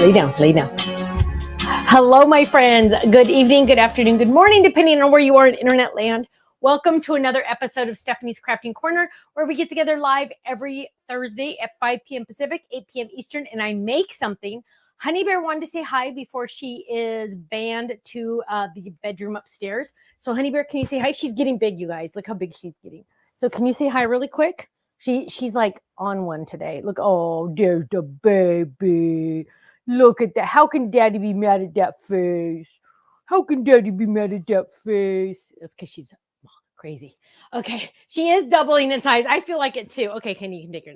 Lay down, lay down. Hello, my friends. Good evening, good afternoon, good morning, depending on where you are in internet land. Welcome to another episode of Stephanie's Crafting Corner, where we get together live every Thursday at 5 p.m. Pacific, 8 p.m. Eastern, and I make something. Honey Bear wanted to say hi before she is banned to the bedroom upstairs. So Honey Bear, can you say hi? She's getting big, you guys. Look how big she's getting. So can you say hi really quick? She's like on one today. Look, oh, there's the baby. Look at that. How can Daddy be mad at that face? How can Daddy be mad at that face? It's because she's crazy. Okay, she is doubling in size. I feel like it too. Okay, Kenny, you can take her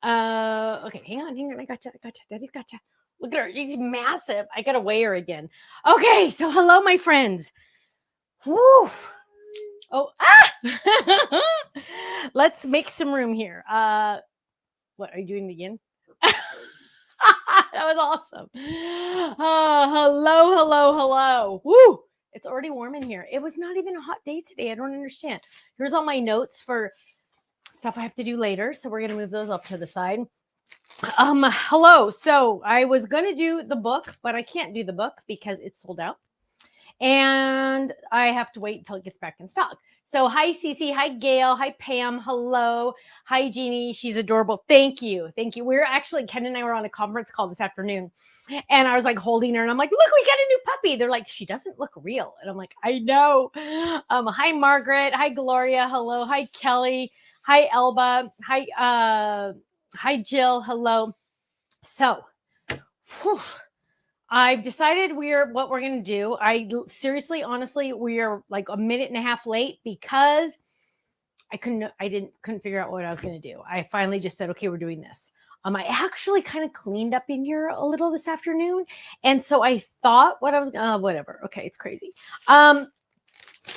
now. Okay, hang on. I gotcha. Daddy's gotcha. Look at her. She's massive. I gotta weigh her again. Okay, so hello, my friends. Woo. Oh, let's make some room here. What are you doing again? That was awesome. Hello. Woo! It's already warm in here. It was not even a hot day today. I don't understand. Here's all my notes for stuff I have to do later. So we're going to move those up to the side. Hello. So I was going to do the book, but I can't do the book because it's sold out. And I have to wait until it gets back in stock. So hi, Cece. Hi, Gail. Hi, Pam. Hello. Hi, Jeannie. She's adorable. Thank you. We're actually, Ken and I were on a conference call this afternoon. And I was like holding her and I'm like, look, we got a new puppy. They're like, she doesn't look real. And I'm like, I know. Hi, Margaret. Hi, Gloria. Hello. Hi, Kelly. Hi, Elba. Hi, Jill. Hello. So, I've decided what we're going to do. Honestly, we are like a minute and a half late because I couldn't figure out what I was going to do. I finally just said, okay, we're doing this. I actually kind of cleaned up in here a little this afternoon. And so I thought whatever. Okay. It's crazy. So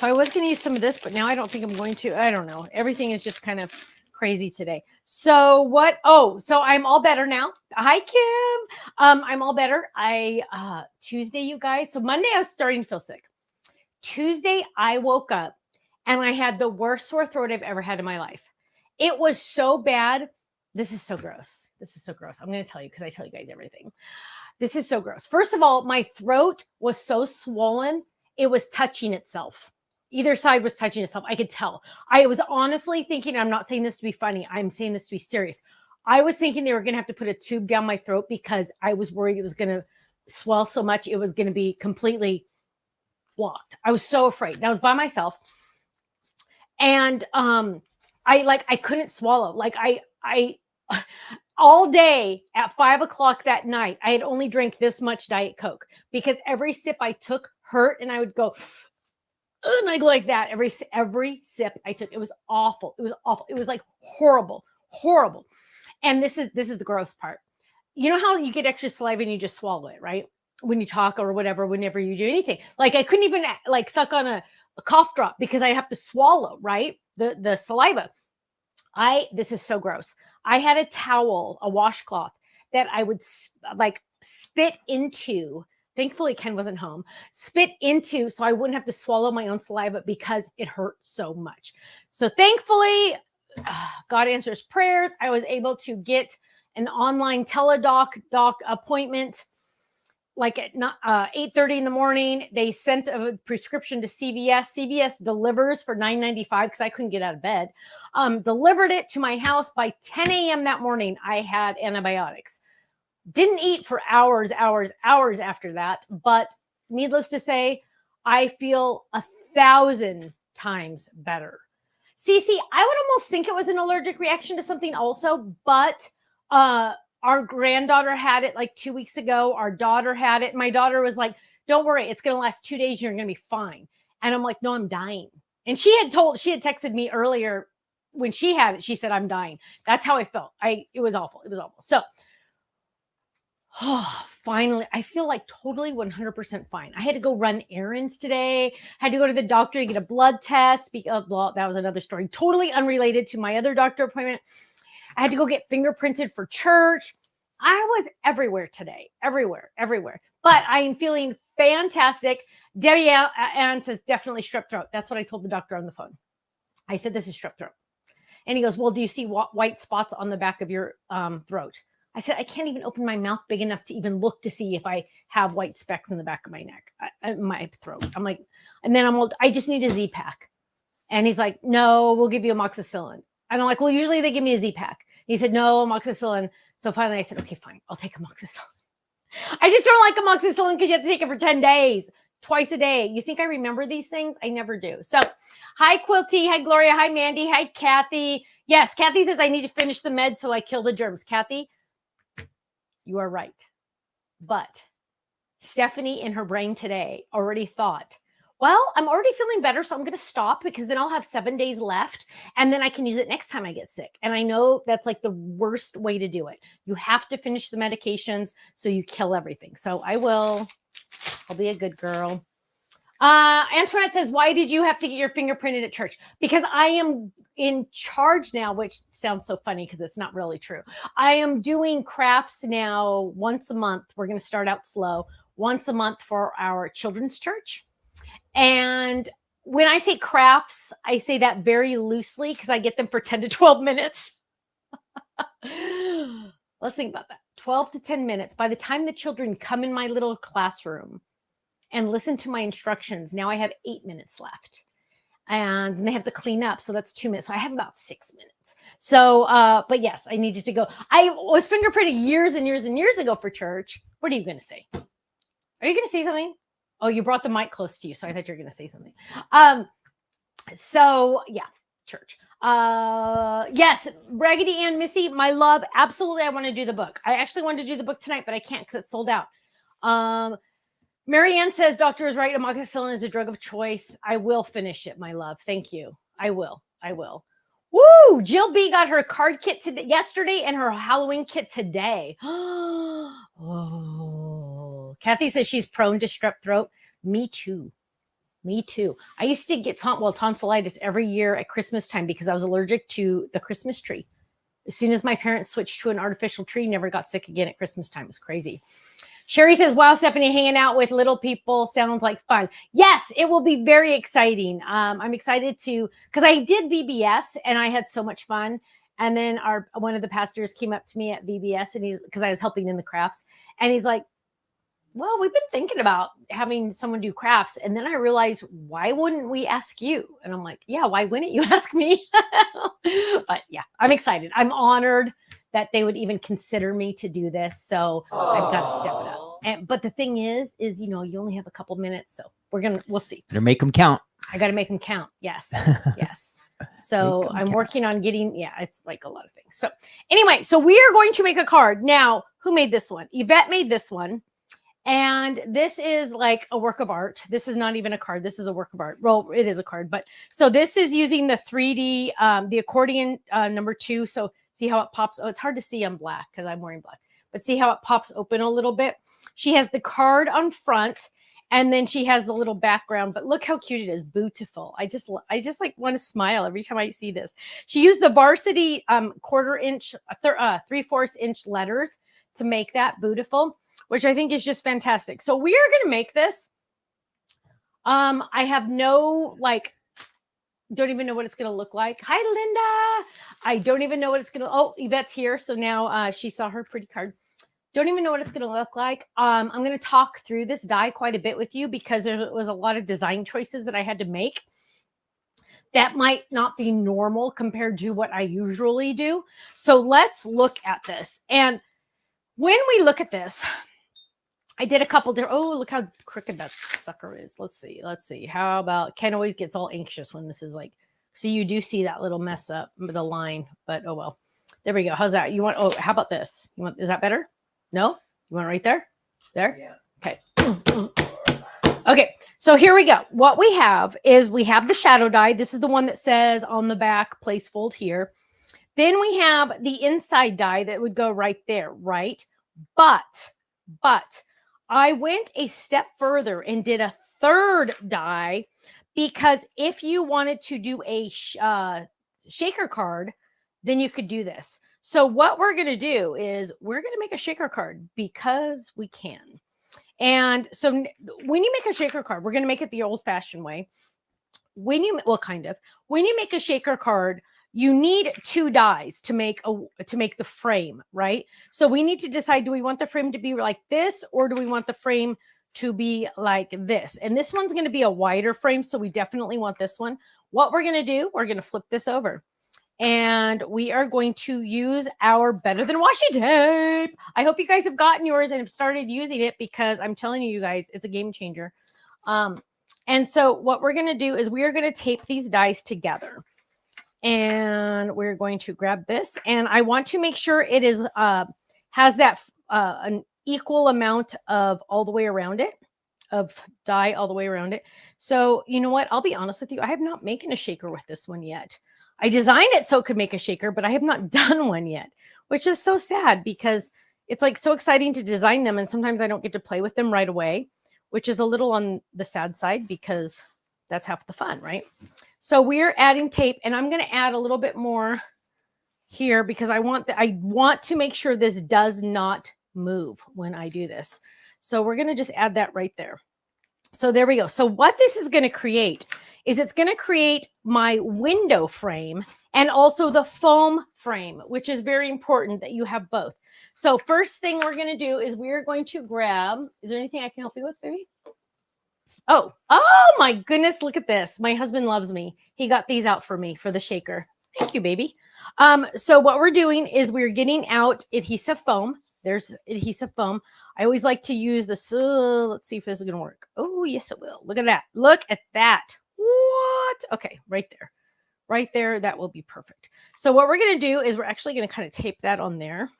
I was going to use some of this, but now I don't think I'm going to. I don't know. Everything is just kind of crazy today. So what? Oh, so I'm all better now. Hi, Kim. I'm all better. Tuesday, you guys. So Monday, I was starting to feel sick. Tuesday, I woke up and I had the worst sore throat I've ever had in my life. It was so bad. This is so gross. I'm going to tell you because I tell you guys everything. This is so gross. First of all, my throat was so swollen. It was touching itself. Either side was touching itself. I could tell. I was honestly thinking, I'm not saying this to be funny. I'm saying this to be serious. I was thinking they were going to have to put a tube down my throat because I was worried it was going to swell so much. It was going to be completely blocked. I was so afraid. And I was by myself. And I couldn't swallow. Like I all day at 5 o'clock that night, I had only drank this much Diet Coke because every sip I took hurt and I would go, and I go like that every sip I took. It was awful. It was like horrible. And this is the gross part. You know how you get extra saliva and you just swallow it, right? When you talk or whatever, whenever you do anything. Like I couldn't even like suck on a cough drop because I have to swallow, right? The saliva. This is so gross. I had a towel, a washcloth that I would spit into. Thankfully, Ken wasn't home. Spit into so I wouldn't have to swallow my own saliva because it hurt so much. So thankfully, God answers prayers. I was able to get an online doc appointment like at 8:30 in the morning. They sent a prescription to CVS. CVS delivers for $9.95 because I couldn't get out of bed. Delivered it to my house by 10 a.m. that morning. I had antibiotics. Didn't eat for hours after that. But needless to say, I feel 1,000 times better. Cece, I would almost think it was an allergic reaction to something also, but our granddaughter had it like 2 weeks ago. Our daughter had it. My daughter was like, don't worry, it's going to last 2 days. You're going to be fine. And I'm like, no, I'm dying. And she had texted me earlier when she had it. She said, I'm dying. That's how I felt. It was awful. So, finally, I feel like totally 100% fine. I had to go run errands today. Had to go to the doctor to get a blood test. That was another story. Totally unrelated to my other doctor appointment. I had to go get fingerprinted for church. I was everywhere today. Everywhere. But I am feeling fantastic. Debbie Ann says, definitely strep throat. That's what I told the doctor on the phone. I said, this is strep throat. And he goes, well, do you see white spots on the back of your throat? I said, I can't even open my mouth big enough to even look to see if I have white specks in the back of my neck, my throat. I'm like, and then I just need a Z-Pack. And he's like, no, we'll give you amoxicillin. And I'm like, well, usually they give me a Z-Pack. He said, no, amoxicillin. So finally I said, okay, fine. I'll take amoxicillin. I just don't like amoxicillin because you have to take it for 10 days, twice a day. You think I remember these things? I never do. So hi, Quilty. Hi, Gloria. Hi, Mandy. Hi, Kathy. Yes, Kathy says I need to finish the med so I kill the germs. Kathy, you are right. But Stephanie in her brain today already thought, well, I'm already feeling better, so I'm going to stop because then I'll have 7 days left and then I can use it next time I get sick. And I know that's like the worst way to do it. You have to finish the medications so you kill everything. So I will. I'll be a good girl. Antoinette says, why did you have to get your fingerprinted at church? Because I am in charge now, which sounds so funny because it's not really true. I am doing crafts now once a month. We're going to start out slow. Once a month for our children's church. And when I say crafts, I say that very loosely because I get them for 10 to 12 minutes. Let's think about that. 12 to 10 minutes. By the time the children come in my little classroom and listen to my instructions, now I have 8 minutes left. And they have to clean up. So that's 2 minutes. So I have about 6 minutes. So, but yes, I needed to go. I was fingerprinted years and years and years ago for church. What are you going to say? Are you going to say something? Oh, you brought the mic close to you. So I thought you were going to say something. So yeah, church. Yes, Raggedy Ann, Missy, my love. Absolutely. I want to do the book. I actually wanted to do the book tonight, but I can't because it's sold out. Marianne says, doctor is right. Amoxicillin is a drug of choice. I will finish it, my love. Thank you. I will. Woo! Jill B got her card kit yesterday and her Halloween kit today. Oh, Kathy says she's prone to strep throat. Me too. I used to get tonsillitis every year at Christmas time because I was allergic to the Christmas tree. As soon as my parents switched to an artificial tree, never got sick again at Christmas time. It was crazy. Sherry says, wow, Stephanie, hanging out with little people sounds like fun. Yes, it will be very exciting. I'm excited because I did VBS and I had so much fun. And then one of the pastors came up to me at VBS and because I was helping in the crafts. And he's like, well, we've been thinking about having someone do crafts. And then I realized, why wouldn't we ask you? And I'm like, yeah, why wouldn't you ask me? But yeah, I'm excited. I'm honored that they would even consider me to do this. So I've got to step it up. But the thing is, you only have a couple minutes. So we'll see. Better make them count. I got to make them count. Yes. Yes. So I'm working on getting, it's like a lot of things. So anyway, so we are going to make a card. Now, who made this one? Yvette made this one. And this is like a work of art. This is not even a card. This is a work of art. Well, it is a card, but so this is using the 3D, the accordion number 2. So see how it pops. Oh, it's hard to see on black because I'm wearing black, but see how it pops open a little bit. She has the card on front and then she has the little background, but look how cute it is. Beautiful. I just like want to smile every time I see this. She used the varsity 1/4 inch, 3/4 inch letters to make that beautiful, which I think is just fantastic. So we are going to make this. I have don't even know what it's going to look like. Hi, Linda. I don't even know what it's going to, Yvette's here. So now she saw her pretty card. Don't even know what it's going to look like. I'm going to talk through this die quite a bit with you because there was a lot of design choices that I had to make that might not be normal compared to what I usually do. So let's look at this. And when we look at this, I did a couple different, look how crooked that sucker is. Let's see. How about, Ken always gets all anxious when this is like, so you do see that little mess up with the line, but oh well. There we go. How's that? How about this? Is that better? No? You want it right there? There? Yeah. Okay. Okay. So here we go. What we have is we have the shadow die. This is the one that says on the back, place fold here. Then we have the inside die that would go right there, right? But I went a step further and did a third die because if you wanted to do a shaker card, then you could do this. So what we're going to do is we're going to make a shaker card because we can. And so when you make a shaker card, we're going to make it the old-fashioned way. When you make a shaker card, you need 2 dies to make the frame, right? So we need to decide, do we want the frame to be like this, or do we want the frame to be like this? And this one's going to be a wider frame, so we definitely want this one. What we're going to do, we're going to flip this over, and we are going to use our Better Than Washi tape. I hope you guys have gotten yours and have started using it, because I'm telling you guys, it's a game changer. And so what we're going to do is we are going to tape these dies together. And we're going to grab this, and I want to make sure it is has that an equal amount of all the way around it, of die all the way around it. So you know what? I'll be honest with you. I have not made a shaker with this one yet. I designed it so it could make a shaker, but I have not done one yet, which is so sad, because it's like so exciting to design them, and sometimes I don't get to play with them right away, which is a little on the sad side, because that's half the fun, right? So we're adding tape, and I'm going to add a little bit more here, because I want to make sure this does not move when I do this. So we're going to just add that right there. So there we go. So what this is going to create is it's going to create my window frame and also the foam frame, which is very important that you have both. So first thing we're going to do is we're going to grab, is there anything I can help you with, baby? Oh my goodness, look at this. My husband loves me. He got these out for me for the shaker. Thank you, baby. So what we're doing is we're getting out adhesive foam. There's adhesive foam. I always like to use this. Let's see if this is going to work. Oh, yes, it will. Look at that. Look at that. What? Okay, right there. Right there. That will be perfect. So what we're going to do is we're actually going to kind of tape that on there.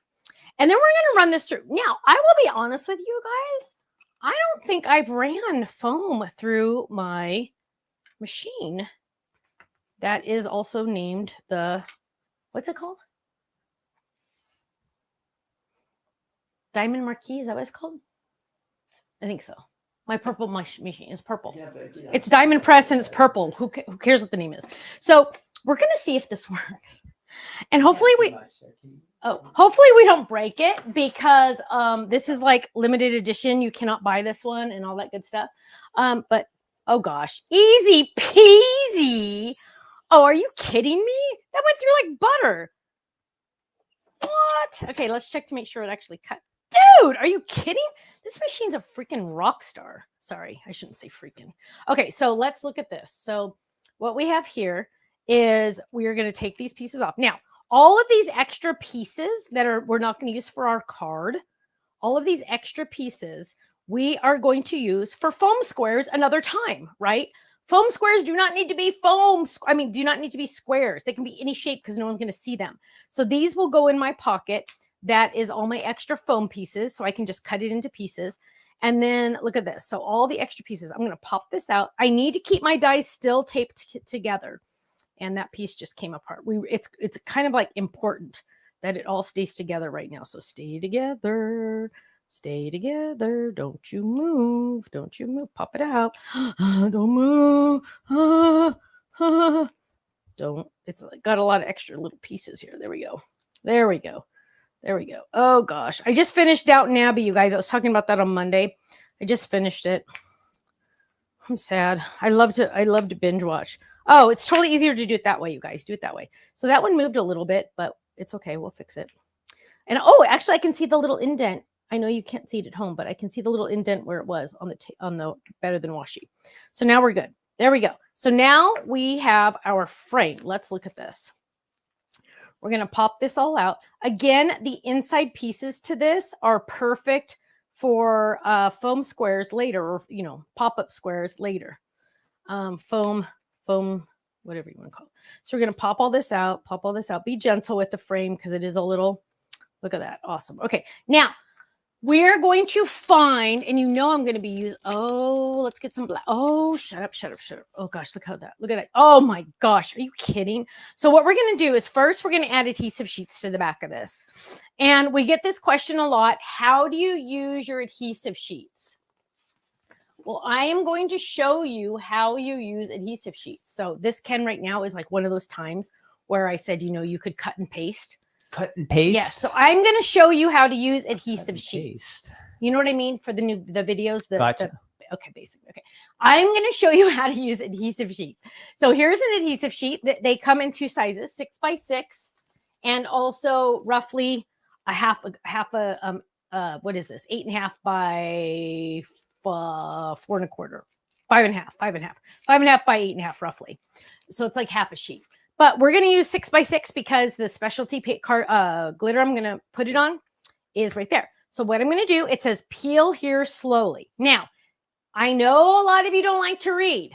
And then we're going to run this through. Now, I will be honest with you guys. I don't think I've ran foam through my machine. That is also named the, what's it called? Diamond Marquee, is that what it's called? I think so. My purple machine is purple. Yeah, it's Diamond Press and it's purple. Who cares what the name is? So we're going to see if this works. And hopefully hopefully we don't break it, because this is like limited edition. You cannot buy this one and all that good stuff. But oh gosh, easy peasy. Oh, are you kidding me? That went through like butter. What? Okay, let's check to make sure it actually cut. Dude, are you kidding? This machine's a freaking rock star. Sorry, I shouldn't say freaking. Okay, so let's look at this. So what we have here is we're going to take these pieces off. Now, all of these extra pieces that we're not going to use for our card, all of these extra pieces we are going to use for foam squares another time, right? Foam squares do not need to be do not need to be squares. They can be any shape, because no one's going to see them. So these will go in my pocket. That is all my extra foam pieces. So I can just cut it into pieces. And then look at this. So all the extra pieces, I'm going to pop this out. I need to keep my dies still taped together. And that piece just came apart. It's kind of like important that it all stays together right now. So stay together. Stay together. Don't you move. Don't you move. Pop it out. Don't move. Don't. It's got a lot of extra little pieces here. There we go. There we go. There we go. Oh gosh. I just finished Downton Abbey, you guys. I was talking about that on Monday. I just finished it. I'm sad. I love to binge watch. Oh, it's totally easier to do it that way, you guys. Do it that way. So that one moved a little bit, but it's okay. We'll fix it. And oh, actually I can see the little indent. I know you can't see it at home, but I can see the little indent where it was on the Better Than Washi. So now we're good. There we go. So now we have our frame. Let's look at this. We're going to pop this all out. Again, the inside pieces to this are perfect for foam squares later, or, pop-up squares later. Foam, whatever you want to call it. So we're going to pop all this out. Be gentle with the frame, because it is a little, look at that. Awesome. Okay. Now, we're going to find, and I'm going to be using, let's get some black. Oh, shut up. Oh gosh, look at that. Oh my gosh, are you kidding? So what we're going to do is first, we're going to add adhesive sheets to the back of this. And we get this question a lot. How do you use your adhesive sheets? Well, I am going to show you how you use adhesive sheets. So this, Ken, right now is like one of those times where I said, you could cut and paste. Cut and paste? Yes. So I'm going to show you how to use adhesive sheets. You know what I mean? For the videos. Gotcha. Okay, basically. Okay. I'm going to show you how to use adhesive sheets. So here's an adhesive sheet that they come in 2 sizes, 6 by 6, and also roughly a half what is this? 8.5 by 4.25, 5.5, 5.5, 5.5 by 8.5 roughly. So it's like half a sheet. But we're going to use 6 by 6 because the specialty glitter I'm going to put it on is right there. So what I'm going to do, it says peel here slowly. Now, I know a lot of you don't like to read,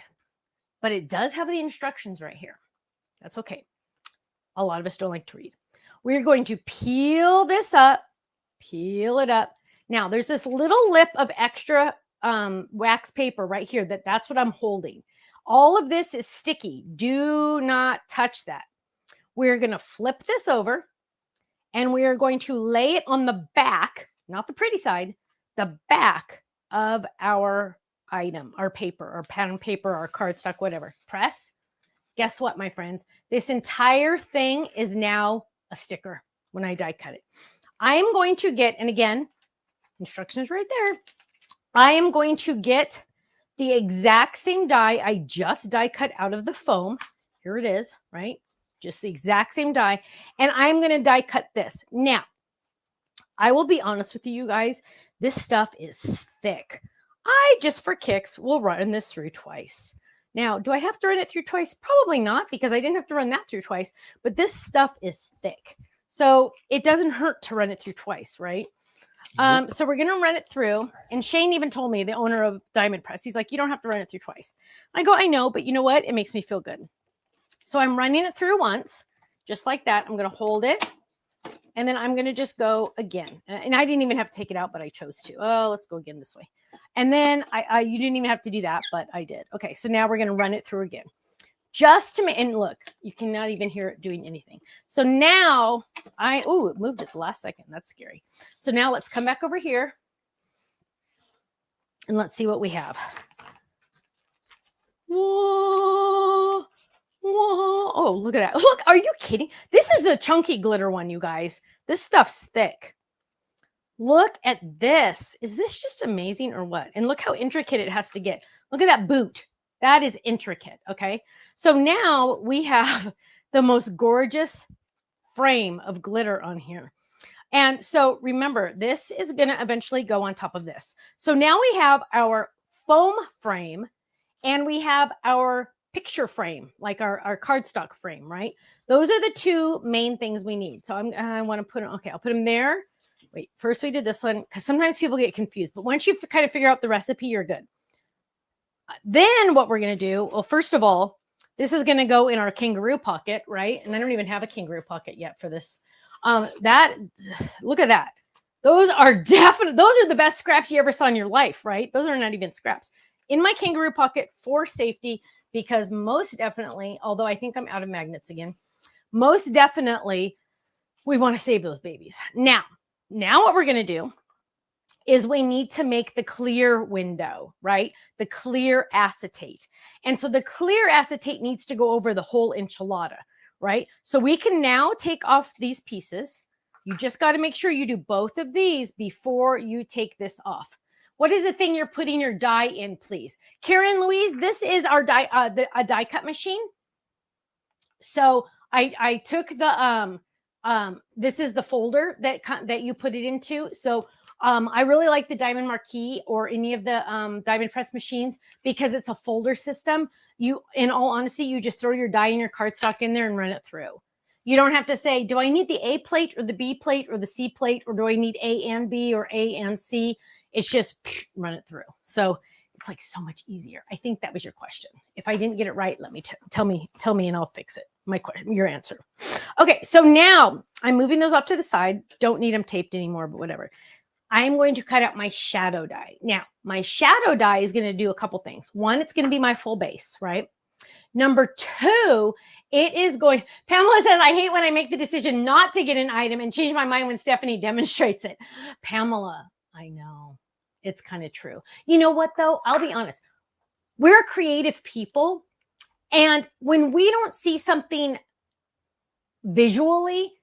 but it does have the instructions right here. That's okay. A lot of us don't like to read. We're going to peel this up, peel it up. Now, there's this little lip of extra wax paper right here that's what I'm holding. All of this is sticky. Do not touch that. We're going to flip this over and we are going to lay it on the back, not the pretty side, the back of our item, our paper, our pattern paper, our cardstock, whatever. Press. Guess what, my friends? This entire thing is now a sticker when I die cut it. I am going to get, and again, instructions right there. I am going to get the exact same die I just die cut out of the foam. Here it is, right? Just the exact same die. And I'm going to die cut this. Now, I will be honest with you guys. This stuff is thick. I, just for kicks, will run this through twice. Now, do I have to run it through twice? Probably not, because I didn't have to run that through twice. But this stuff is thick. So it doesn't hurt to run it through twice, right? So we're going to run it through. And Shane even told me, the owner of Diamond Press, he's like, you don't have to run it through twice. I go, I know, but you know what? It makes me feel good. So I'm running it through once, just like that. I'm going to hold it. And then I'm going to just go again. And I didn't even have to take it out, but I chose to. Oh, let's go again this way. And then you didn't even have to do that, but I did. Okay, so now we're going to run it through again. Just to make, and look, you cannot even hear it doing anything. So now it moved at the last second. That's scary. So now let's come back over here and let's see what we have. Whoa, whoa. Oh, look at that. Look, are you kidding? This is the chunky glitter one, you guys. This stuff's thick. Look at this. Is this just amazing or what? And look how intricate it has to get. Look at that boot. That is intricate, okay? So now we have the most gorgeous frame of glitter on here. And so remember, this is going to eventually go on top of this. So now we have our foam frame and we have our picture frame, like our cardstock frame, right? Those are the two main things we need. So I want to put them, okay, I'll put them there. Wait, first we did this one because sometimes people get confused. But once you kind of figure out the recipe, you're good. Then what we're going to do, well, first of all, this is going to go in our kangaroo pocket, right? And I don't even have a kangaroo pocket yet for this. Look at that. Those are the best scraps you ever saw in your life, right? Those are not even scraps. In my kangaroo pocket for safety, because most definitely, although I think I'm out of magnets again, most definitely we want to save those babies. Now what we're going to do is we need to make the clear window, right? The clear acetate. And so the clear acetate needs to go over the whole enchilada, right? So we can now take off these pieces. You just got to make sure you do both of these before you take this off. What is the thing you're putting your die in, please? Karen Louise, this is our a die cut machine. So I took the, this is the folder that you put it into. So I really like the Diamond Marquee or any of the Diamond Press machines because it's a folder system. In all honesty, you just throw your die and your cardstock in there and run it through. You don't have to say, do I need the A plate or the B plate or the C plate, or do I need A and B or A and C? It's just run it through. So it's like so much easier. I think that was your question. If I didn't get it right, let me tell me and I'll fix it. My question, your answer. Okay, so now I'm moving those off to the side. Don't need them taped anymore, but whatever. I'm going to cut out my shadow die. Now, my shadow die is going to do a couple things. One, it's going to be my full base, right? Number two, it is going, Pamela says, I hate when I make the decision not to get an item and change my mind when Stephanie demonstrates it. Pamela, I know. It's kind of true. You know what, though? I'll be honest. We're creative people. And when we don't see something visually,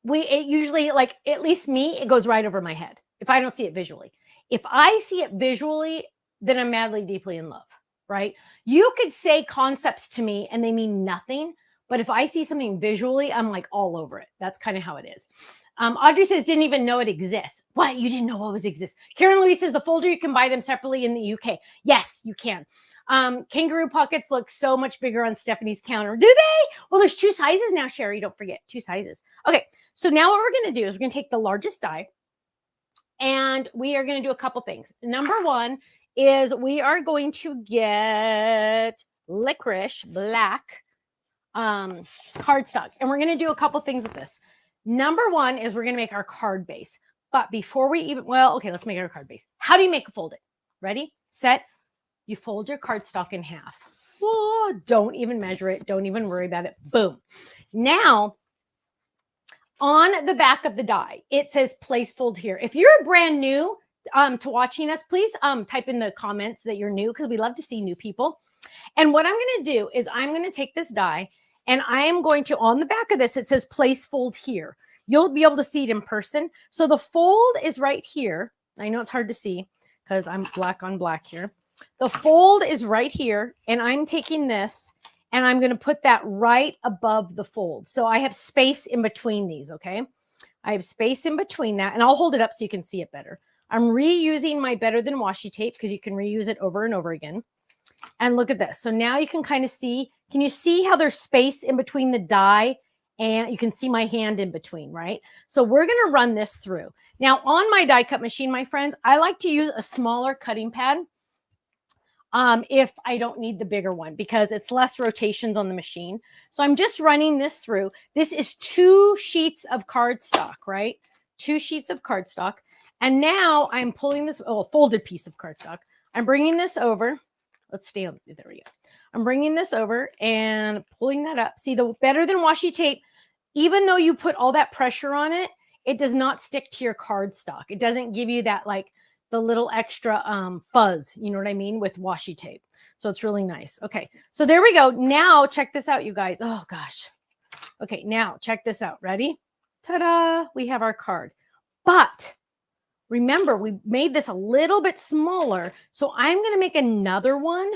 it usually, like, at least me, it goes right over my head if I don't see it visually. If I see it visually, then I'm madly, deeply in love, right? You could say concepts to me and they mean nothing, but if I see something visually, I'm like all over it. That's kind of how it is. Audrey says, didn't even know it exists. What? You didn't know what was exists? Karen Louise says, the folder, you can buy them separately in the UK. Yes, you can. Kangaroo pockets look so much bigger on Stephanie's counter. Do they? Well, there's 2 sizes now, Sherry. Don't forget, 2 sizes. Okay, so now what we're going to do is we're going to take the largest die and we are going to do a couple things. Number one is we are going to get licorice black cardstock. And we're going to do a couple things with this. Number one is we're going to make our card base. But before we even, well, okay, let's make our card base. How do you make a fold it? Ready, set. You fold your cardstock in half. Oh, don't even measure it. Don't even worry about it. Boom. Now, on the back of the die, it says place fold here. If you're brand new to watching us, please type in the comments that you're new because we love to see new people. And what I'm going to do is I'm going to take this die and I am going to, on the back of this, it says place fold here. You'll be able to see it in person. So the fold is right here. I know it's hard to see because I'm black on black here. The fold is right here. And I'm taking this and I'm going to put that right above the fold. So I have space in between these, okay? I have space in between that. And I'll hold it up so you can see it better. I'm reusing my Better Than Washi tape because you can reuse it over and over again. And look at this. So now you can kind of see, can you see how there's space in between the die and you can see my hand in between, right? So we're going to run this through. Now on my die cut machine, my friends, I like to use a smaller cutting pad if I don't need the bigger one because it's less rotations on the machine. So I'm just running this through. This is 2 sheets of cardstock, right? 2 sheets of cardstock. And now I'm pulling this, a folded piece of cardstock. I'm bringing this over. Let's stay on, there we go. I'm bringing this over and pulling that up. See, the Better Than Washi tape, even though you put all that pressure on it, it does not stick to your cardstock. It doesn't give you that, like, the little extra fuzz, you know what I mean, with washi tape. So it's really nice. Okay, so there we go. Now check this out, you guys. Oh, gosh. Okay, now check this out. Ready? Ta-da! We have our card. But remember, we made this a little bit smaller, so I'm going to make another one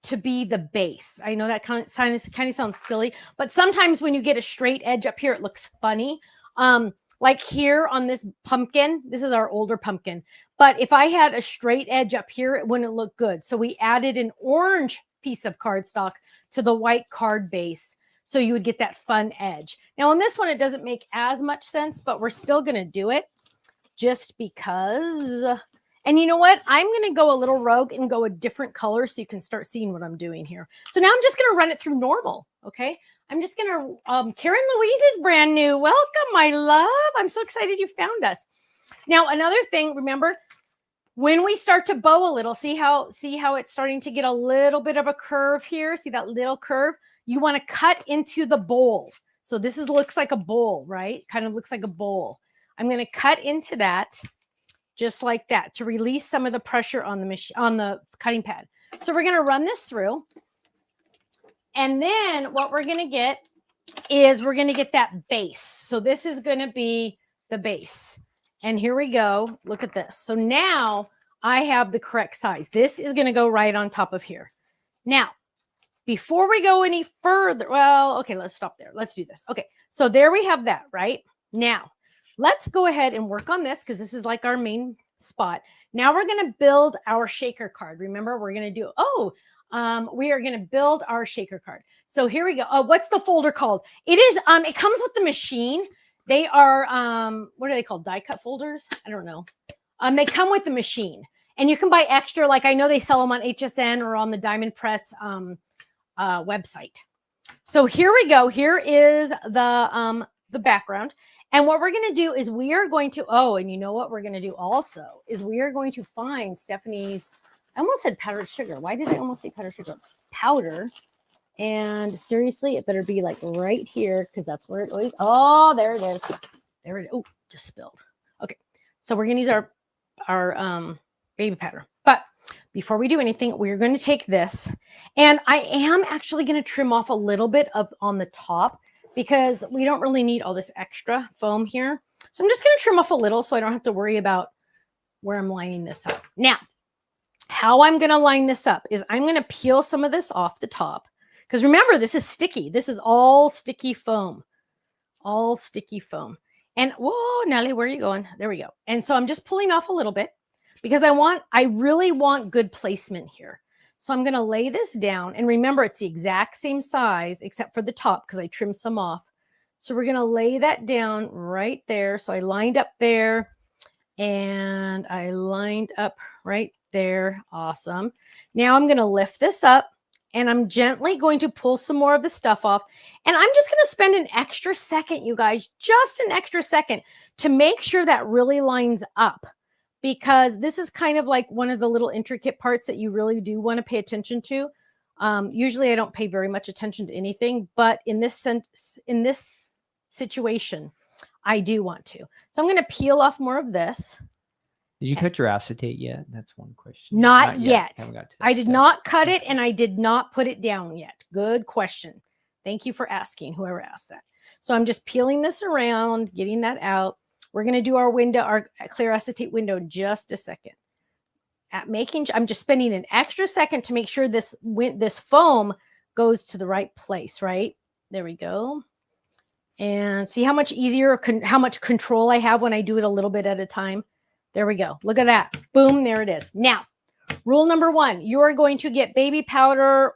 to be the base. I know that kind of sounds silly, but sometimes when you get a straight edge up here, it looks funny. Like here on this pumpkin, this is our older pumpkin, but if I had a straight edge up here, it wouldn't look good. So we added an orange piece of cardstock to the white card base, so you would get that fun edge. Now on this one, it doesn't make as much sense, but we're still going to do it. Just because, and you know what? I'm going to go a little rogue and go a different color so you can start seeing what I'm doing here. So now I'm just going to run it through normal, okay? I'm just going to, Karen Louise is brand new. Welcome, my love. I'm so excited you found us. Now, another thing, remember, when we start to bow a little, see how it's starting to get a little bit of a curve here? See that little curve? You want to cut into the bowl. So this looks like a bowl, right? Kind of looks like a bowl. I'm going to cut into that just like that to release some of the pressure on the machine, on the cutting pad. So we're going to run this through. And then what we're going to get is we're going to get that base. So this is going to be the base. And here we go. Look at this. So now I have the correct size. This is going to go right on top of here. Now, before we go any further, well, okay, let's stop there. Let's do this. Okay. So there we have that, right? Now, let's go ahead and work on this because this is like our main spot. Now we're going to build our shaker card. Remember, we're going to do, we are going to build our shaker card. So here we go. Oh, what's the folder called? It is, it comes with the machine. They are, what are they called? Die cut folders? I don't know. They come with the machine and you can buy extra. Like I know they sell them on HSN or on the Diamond Press website. So here we go. Here is the background. And what we're going to do is we are going to, and you know what we're going to do also is we are going to find Stephanie's, I almost said powdered sugar. Why did I almost say powdered sugar? Powder. And seriously, it better be like right here because that's where it always, there it is. There it is. Oh, just spilled. Okay. So we're going to use our baby powder. But before we do anything, we're going to take this and I am actually going to trim off a little bit on the top because we don't really need all this extra foam here. So I'm just going to trim off a little so I don't have to worry about where I'm lining this up. Now, how I'm going to line this up is I'm going to peel some of this off the top. Because remember, this is sticky. This is all sticky foam. All sticky foam. And whoa, Nellie, where are you going? There we go. And so I'm just pulling off a little bit because I really want good placement here. So I'm going to lay this down. And remember, it's the exact same size except for the top because I trimmed some off. So we're going to lay that down right there. So I lined up there and I lined up right there. Awesome. Now I'm going to lift this up and I'm gently going to pull some more of the stuff off. And I'm just going to spend an extra second, you guys, just an extra second to make sure that really lines up, because this is kind of like one of the little intricate parts that you really do want to pay attention to. Usually I don't pay very much attention to anything, but in this situation, I do want to. So I'm going to peel off more of this. Did you cut your acetate yet? That's one question. Not yet. I did step. not cut it and I did not put it down yet. Good question. Thank you for asking, whoever asked that. So I'm just peeling this around, getting that out. We're going to do our window, our clear acetate window in just a second. I'm just spending an extra second to make sure this foam goes to the right place, right? There we go. And see how much easier, how much control I have when I do it a little bit at a time. There we go. Look at that. Boom, there it is. Now, rule number 1, you are going to get baby powder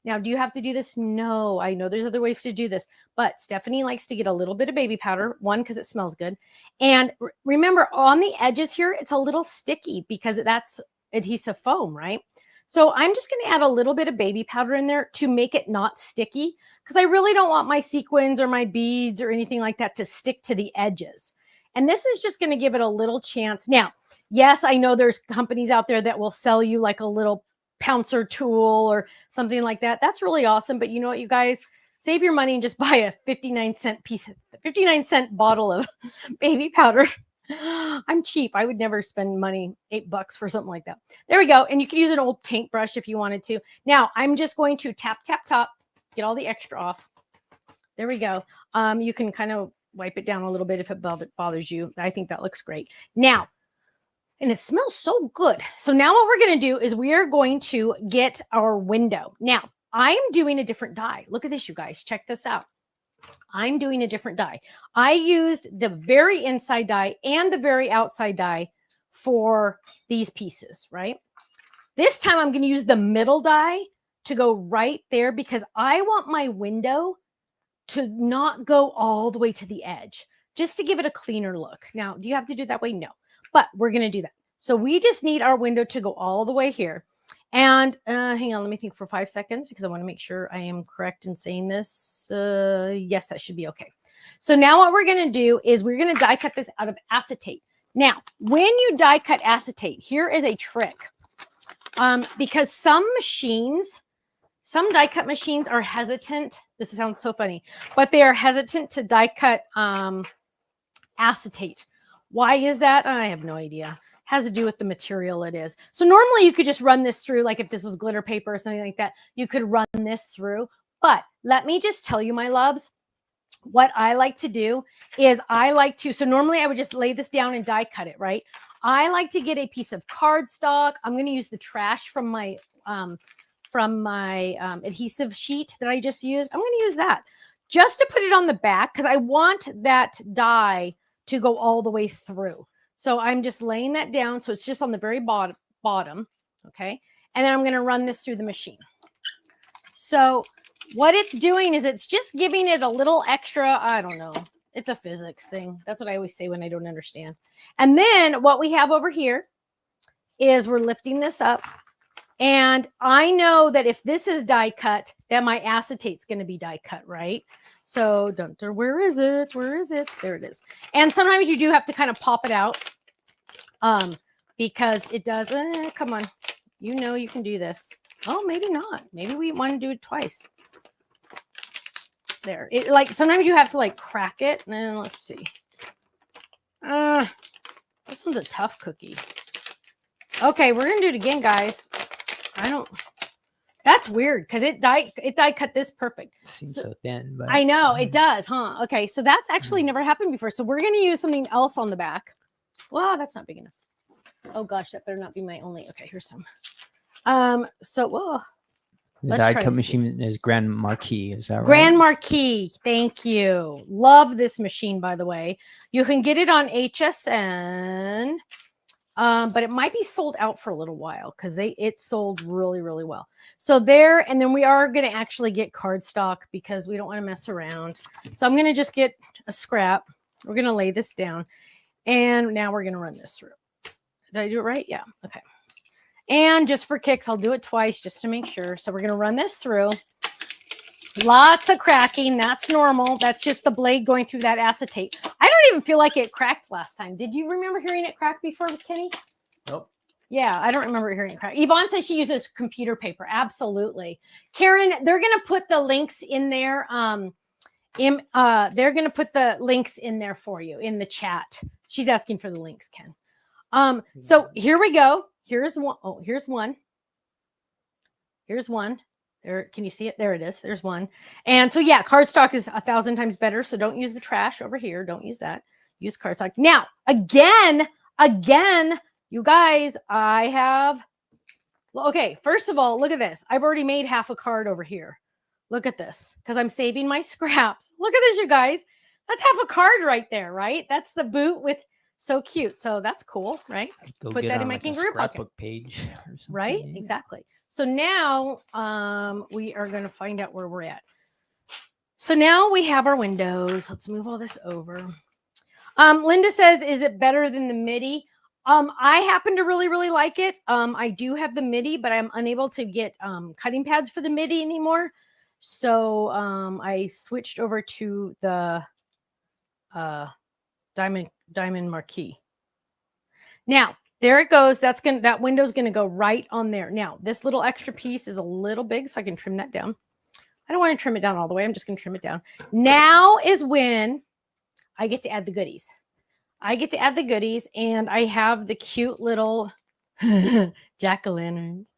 now, do you have to do this? No, I know there's other ways to do this, but Stephanie likes to get a little bit of baby powder, one, because it smells good. And remember, on the edges here, it's a little sticky because that's adhesive foam, right? So I'm just going to add a little bit of baby powder in there to make it not sticky, because I really don't want my sequins or my beads or anything like that to stick to the edges. And this is just going to give it a little chance. Now, yes, I know there's companies out there that will sell you like a little pouncer tool or something like that. That's really awesome. But you know what, you guys, save your money and just buy a 59-cent bottle of baby powder. I'm cheap. I would never spend money, $8 for something like that. There we go. And you can use an old paintbrush if you wanted to. Now I'm just going to tap, tap, tap, get all the extra off. There we go. You can kind of wipe it down a little bit if it bothers you. I think that looks great. Now, and it smells so good. So now what we're going to do is we are going to get our window. Now, I'm doing a different die. Look at this, you guys. Check this out. I'm doing a different die. I used the very inside die and the very outside die for these pieces, right? This time I'm going to use the middle die to go right there because I want my window to not go all the way to the edge, just to give it a cleaner look. Now, do you have to do it that way? No, but we're going to do that. So we just need our window to go all the way here. And hang on, let me think for 5 seconds because I want to make sure I am correct in saying this. Yes, that should be okay. So now what we're going to do is we're going to die cut this out of acetate. Now, when you die cut acetate, here is a trick. Because some die cut machines are hesitant. This sounds so funny, but they are hesitant to die cut acetate. Why is that? I have no idea. Has to do with the material it is. So normally you could just run this through, like if this was glitter paper or something like that, you could run this through. But let me just tell you, my loves, what I like to do is so normally I would just lay this down and die cut it, right? I like to get a piece of cardstock. I'm going to use the trash from my adhesive sheet that I just used. I'm going to use that just to put it on the back because I want that die to go all the way through. So I'm just laying that down. So it's just on the very bottom. Okay. And then I'm going to run this through the machine. So what it's doing is it's just giving it a little extra, I don't know. It's a physics thing. That's what I always say when I don't understand. And then what we have over here is we're lifting this up. And I know that if this is die cut, then my acetate's going to be die cut, right? So where is it? Where is it? There it is. And sometimes you do have to kind of pop it out because it does. Come on. You know you can do this. Oh, maybe not. Maybe we want to do it twice. There. Sometimes you have to like crack it. And let's see. This one's a tough cookie. Okay, we're going to do it again, guys. That's weird because it die cut this perfect. It seems so thin, but I know it does, huh? Okay, so that's actually never happened before. So we're going to use something else on the back. Well, that's not big enough. Oh gosh, that better not be my only. Okay, here's some. So whoa. The Let's die try cut to see. machine is Grand Marquis. Is that right? Grand Marquis. Thank you. Love this machine, by the way. You can get it on HSN, but it might be sold out for a little while because it sold really, really well. So there, and then we are going to actually get cardstock because we don't want to mess around. So I'm going to just get a scrap. We're going to lay this down, and now we're going to run this through. Did I do it right? Yeah. Okay. And just for kicks, I'll do it twice just to make sure. So we're going to run this through. Lots of cracking. That's normal. That's just the blade going through that acetate. I don't even feel like it cracked last time. Did you remember hearing it crack before, Kenny? Nope. Yeah, I don't remember hearing it crack. Yvonne says she uses computer paper. Absolutely. Karen, they're going to put the links in there. They're going to put the links in there for you in the chat. She's asking for the links, Ken. So here we go. Here's one. Oh, here's one. Here's one. There, can you see it? There it is. There's one. And so yeah, cardstock is 1,000 times better. So don't use the trash over here. Don't use that. Use cardstock. Now, again, you guys, I have. Okay, first of all, look at this. I've already made half a card over here. Look at this, because I'm saving my scraps. Look at this, you guys. That's half a card right there, right? That's the boot with. So cute. So that's cool, right? Go Put get that on in my like a kangaroo pocket. scrapbook page or something. Right? Yeah. Exactly. So now we are going to find out where we're at. So now we have our windows. Let's move all this over. Linda says, is it better than the MIDI? I happen to really, really like it. I do have the MIDI, but I'm unable to get cutting pads for the MIDI anymore. So I switched over to the Diamond Marquis. Now, there it goes. That window's gonna go right on there. Now, this little extra piece is a little big, so I can trim that down. I don't want to trim it down all the way. I'm just gonna trim it down. Now is when I get to add the goodies. And I have the cute little jack-o'-lanterns.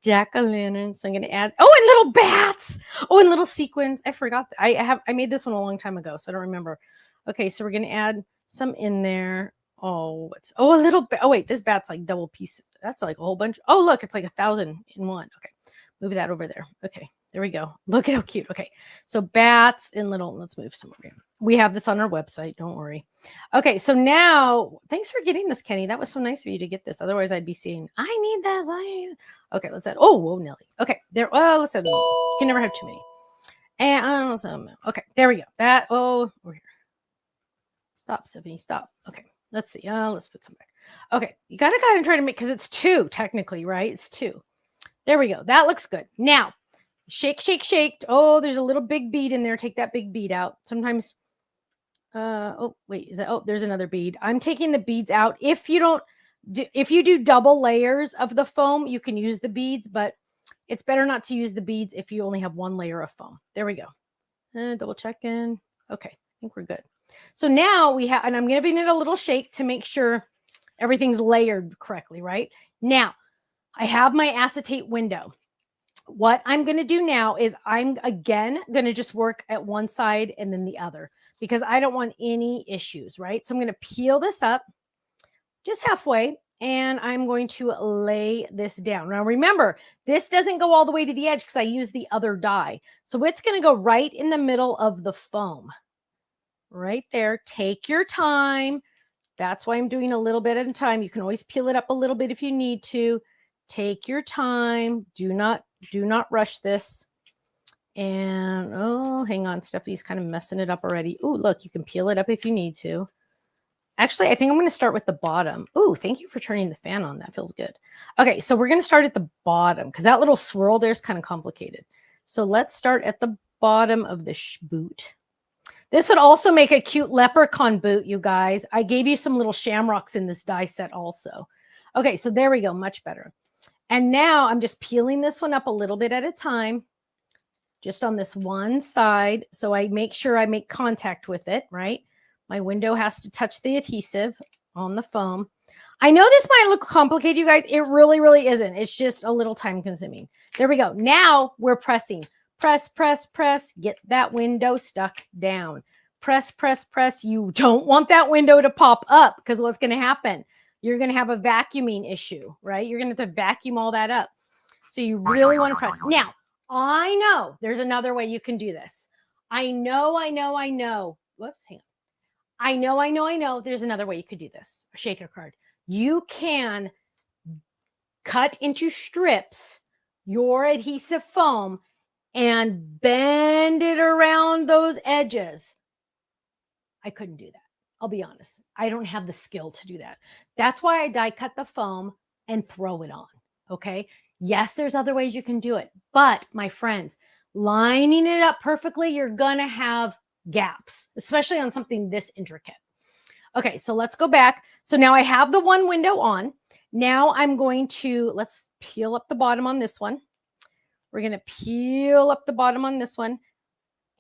So I'm gonna add. Oh, and little bats. Oh, and little sequins. I forgot. I made this one a long time ago, so I don't remember. Okay, so we're gonna add some in there. Oh, a little bit. Oh, wait, this bat's like double piece. That's like a whole bunch. Oh, look, it's like 1,000 in one. Okay, move that over there. Okay, there we go. Look at how cute. Okay, so bats in little. Let's move some over here. We have this on our website. Don't worry. Okay, so now, thanks for getting this, Kenny. That was so nice of you to get this. Otherwise, I'd be saying, I need this. Okay, let's add. Oh, whoa, Nelly. Okay, there. Well, let's add. You can never have too many. And let's okay, there we go. That. Oh, over here. Stop, Stephanie. Stop. Okay. Let's see. Let's put some back. Okay. You got to kind of try to make, because it's 2 technically, right? It's 2. There we go. That looks good. Now, shake, shake, shake. Oh, there's a little big bead in there. Take that big bead out. Sometimes, oh, wait, is that, oh, there's another bead. I'm taking the beads out. If you do double layers of the foam, you can use the beads, but it's better not to use the beads if you only have 1 layer of foam. There we go. Double check in. Okay. I think we're good. So now we have, and I'm giving it a little shake to make sure everything's layered correctly, right? Now, I have my acetate window. What I'm going to do now is I'm, again, going to just work at one side and then the other because I don't want any issues, right? So I'm going to peel this up just halfway, and I'm going to lay this down. Now, remember, this doesn't go all the way to the edge because I use the other die. So it's going to go right in the middle of the foam. Right there. Take your time. That's why I'm doing a little bit at a time. You can always peel it up a little bit if you need to. Take your time. Do not rush this. And oh, hang on. Stephanie's kind of messing it up already. Oh, look, you can peel it up if you need to. Actually, I think I'm going to start with the bottom. Oh, thank you for turning the fan on. That feels good. Okay, so we're going to start at the bottom because that little swirl there is kind of complicated. So let's start at the bottom of the boot. This would also make a cute leprechaun boot, you guys. I gave you some little shamrocks in this die set also. Okay, so there we go. Much better. And now I'm just peeling this one up a little bit at a time, just on this one side. So I make sure I make contact with it, right? My window has to touch the adhesive on the foam. I know this might look complicated, you guys. It really, really isn't. It's just a little time consuming. There we go. Now we're pressing. Press, press, press. Get that window stuck down. Press, press, press. You don't want that window to pop up because what's going to happen? you're going to have a vacuuming issue, right? You're going to have to vacuum all that up. So you really want to press. Now, I know there's another way you can do this. I know. Whoops, hang on. I know. There's another way you could do this. A shaker card. You can cut into strips your adhesive foam and bend it around those edges. I couldn't do that. I'll be honest. I don't have the skill to do that. That's why I die cut the foam and throw it on. Okay. Yes, there's other ways you can do it. But my friends, lining it up perfectly, you're going to have gaps, especially on something this intricate. Okay, so let's go back. So now I have the one window on. Now I'm going to, let's peel up the bottom on this one. We're going to peel up the bottom on this one.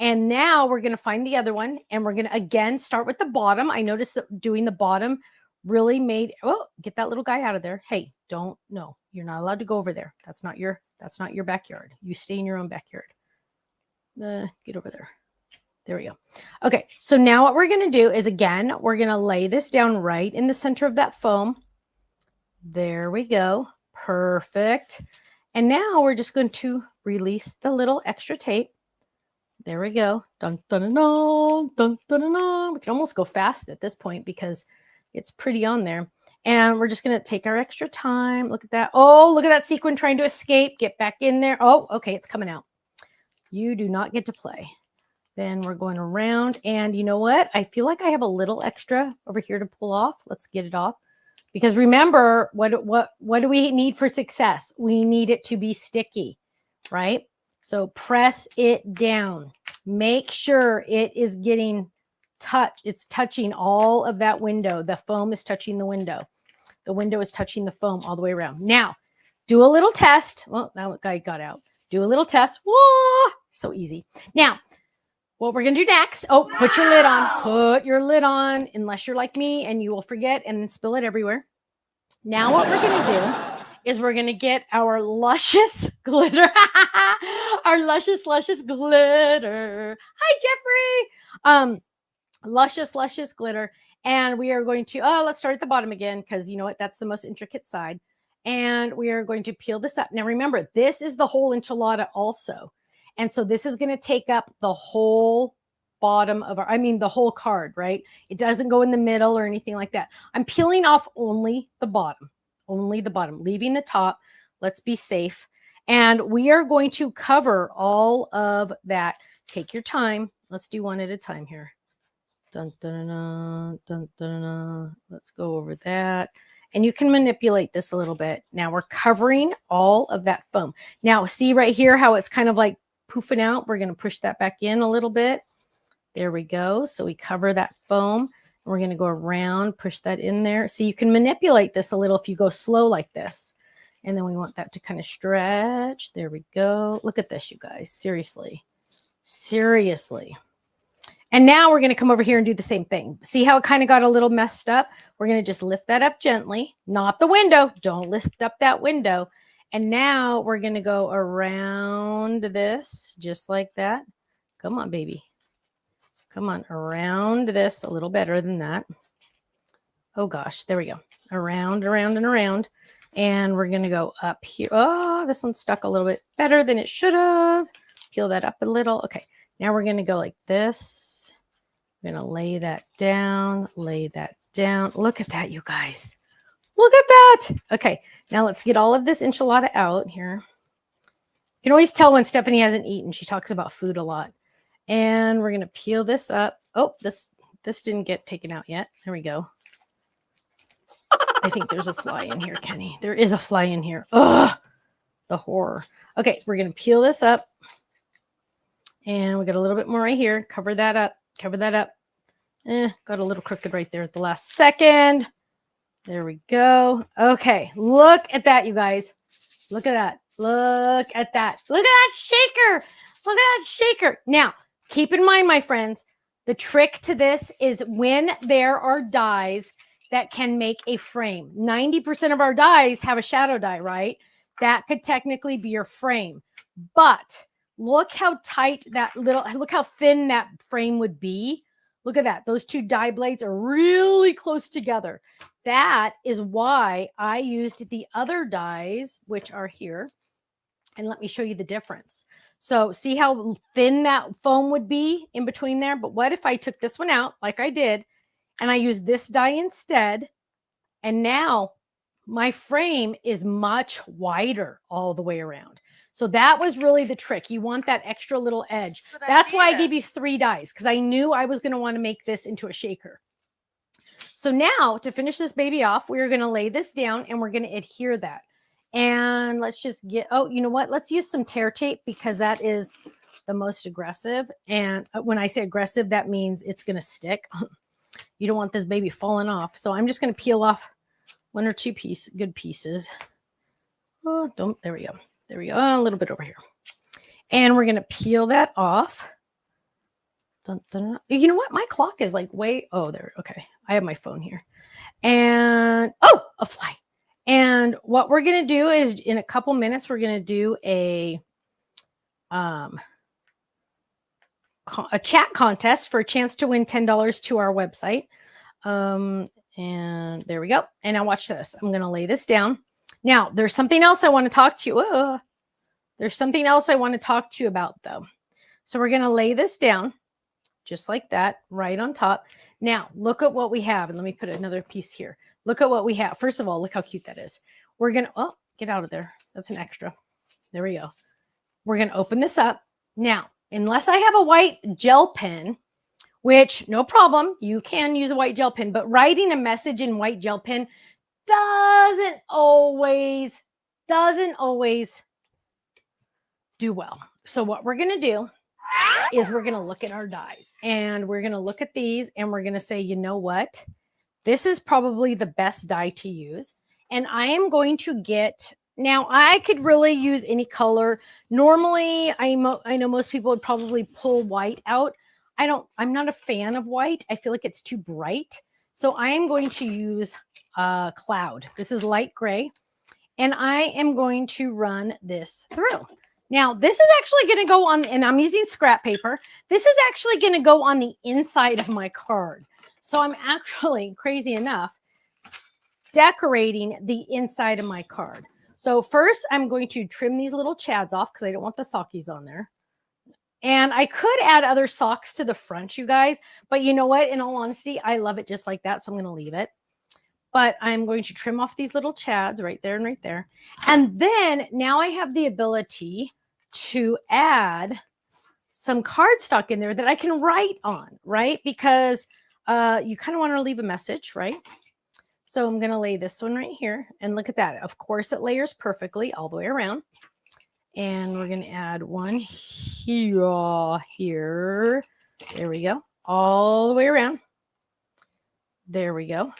And now we're going to find the other one. And we're going to, again, start with the bottom. I noticed that doing the bottom really made, oh, get that little guy out of there. Hey, don't, no, you're not allowed to go over there. That's not your backyard. You stay in your own backyard. Get over there. There we go. Okay, so now what we're going to do is, again, we're going to lay this down right in the center of that foam. There we go. Perfect. And now we're just going to release the little extra tape. There we go. Dun, dun, dun, dun, dun, dun, dun, dun. We can almost go fast at this point because it's pretty on there. And we're just going to take our extra time. Look at that. Oh, look at that sequin trying to escape. Get back in there. Oh, okay, it's coming out. You do not get to play. Then we're going around, and you know what? I feel like I have a little extra over here to pull off. Let's get it off. Because remember, what do we need for success? We need it to be sticky, right? So press it down. Make sure it is getting it's touching all of that window. The foam is touching the window. The window is touching the foam all the way around. Now, do a little test. Well, that guy got out. Do a little test. Whoa! So easy. Now, what we're going to do next, put your lid on. Put your lid on, unless you're like me and you will forget and spill it everywhere. Now what we're going to do is we're going to get our luscious glitter. Our luscious glitter. Hi, Jeffrey. Luscious glitter. And we are going to, let's start at the bottom again, because you know what? That's the most intricate side. And we are going to peel this up. Now, remember, this is the whole enchilada also. And so this is going to take up the whole bottom of the whole card, right? It doesn't go in the middle or anything like that. I'm peeling off only the bottom, leaving the top. Let's be safe. And we are going to cover all of that. Take your time. Let's do one at a time here. Dun, dun, dun, dun, dun, dun. Let's go over that. And you can manipulate this a little bit. Now we're covering all of that foam. Now see right here how it's kind of like poofing out. We're going to push that back in a little bit. There we go. So we cover that foam. We're going to go around, push that in there. See, you can manipulate this a little if you go slow like this. And then we want that to kind of stretch. There we go. Look at this, you guys. Seriously. And now we're going to come over here and do the same thing. See how it kind of got a little messed up? We're going to just lift that up gently. Not the window. Don't lift up that window. And now we're going to go around this just like that. Come on, baby. Come on, around this a little better than that. Oh, gosh. There we go. Around, and around. And we're going to go up here. Oh, this one's stuck a little bit better than it should have. Peel that up a little. Okay. Now we're going to go like this. We're going to lay that down. Look at that, you guys. Look at that. Okay, now let's get all of this enchilada out here. You can always tell when Stephanie hasn't eaten. She talks about food a lot. And we're going to peel this up. Oh, this didn't get taken out yet. There we go. I think there's a fly in here, Kenny. There is a fly in here. Ugh, the horror. Okay, we're going to peel this up. And we got a little bit more right here. Cover that up. Got a little crooked right there at the last second. There we go. Okay, look at that, you guys. Look at that. Look at that shaker. Now, keep in mind, my friends, the trick to this is when there are dies that can make a frame. 90% of our dies have a shadow die, right? That could technically be your frame. But look how tight look how thin that frame would be. Look at that. Those two die blades are really close together. That is why I used the other dies, which are here. And let me show you the difference. So see how thin that foam would be in between there? But what if I took this one out like I did and I used this die instead? And now my frame is much wider all the way around. So that was really the trick. You want that extra little edge. That's why I gave you 3 dies, because I knew I was going to want to make this into a shaker. So now to finish this baby off, we're going to lay this down and we're going to adhere that. And let's just get, oh, you know what? Let's use some tear tape because that is the most aggressive. And when I say aggressive, that means it's going to stick. You don't want this baby falling off. So I'm just going to peel off 1 or 2 good pieces. Oh, there we go. There we go. A little bit over here. And we're going to peel that off. Dun, dun, dun. You know what? My clock is like way, oh, there. Okay. I have my phone here. And, oh, a fly. And what we're going to do is in a couple minutes, we're going to do a chat contest for a chance to win $10 to our website. And there we go. And now watch this. I'm going to lay this down. Now, there's something else I want to talk to you. There's something else I want to talk to you about, though. So we're going to lay this down just like that, right on top. Now, look at what we have. And let me put another piece here. Look at what we have. First of all, look how cute that is. We're going to, oh, get out of there. That's an extra. There we go. We're going to open this up. Now, unless I have a white gel pen, which no problem, you can use a white gel pen, but writing a message in white gel pen doesn't always do well. So what we're going to do is we're going to look at our dies and we're going to look at these and we're going to say, you know what? This is probably the best die to use. And I am going to get, now I could really use any color. Normally, I know most people would probably pull white out. I'm not a fan of white. I feel like it's too bright. So I am going to use cloud. This is light gray. And I am going to run this through. Now, this is actually going to go on, and I'm using scrap paper. This is actually going to go on the inside of my card. So I'm actually, crazy enough, decorating the inside of my card. So first, I'm going to trim these little chads off because I don't want the sockies on there. And I could add other socks to the front, you guys. But you know what? In all honesty, I love it just like that. So I'm going to leave it. But I'm going to trim off these little chads right there and right there. And then now I have the ability to add some cardstock in there that I can write on, right? Because you kind of want to leave a message, right? So I'm going to lay this one right here. And look at that. Of course, it layers perfectly all the way around. And we're going to add one here. There we go. All the way around. There we go.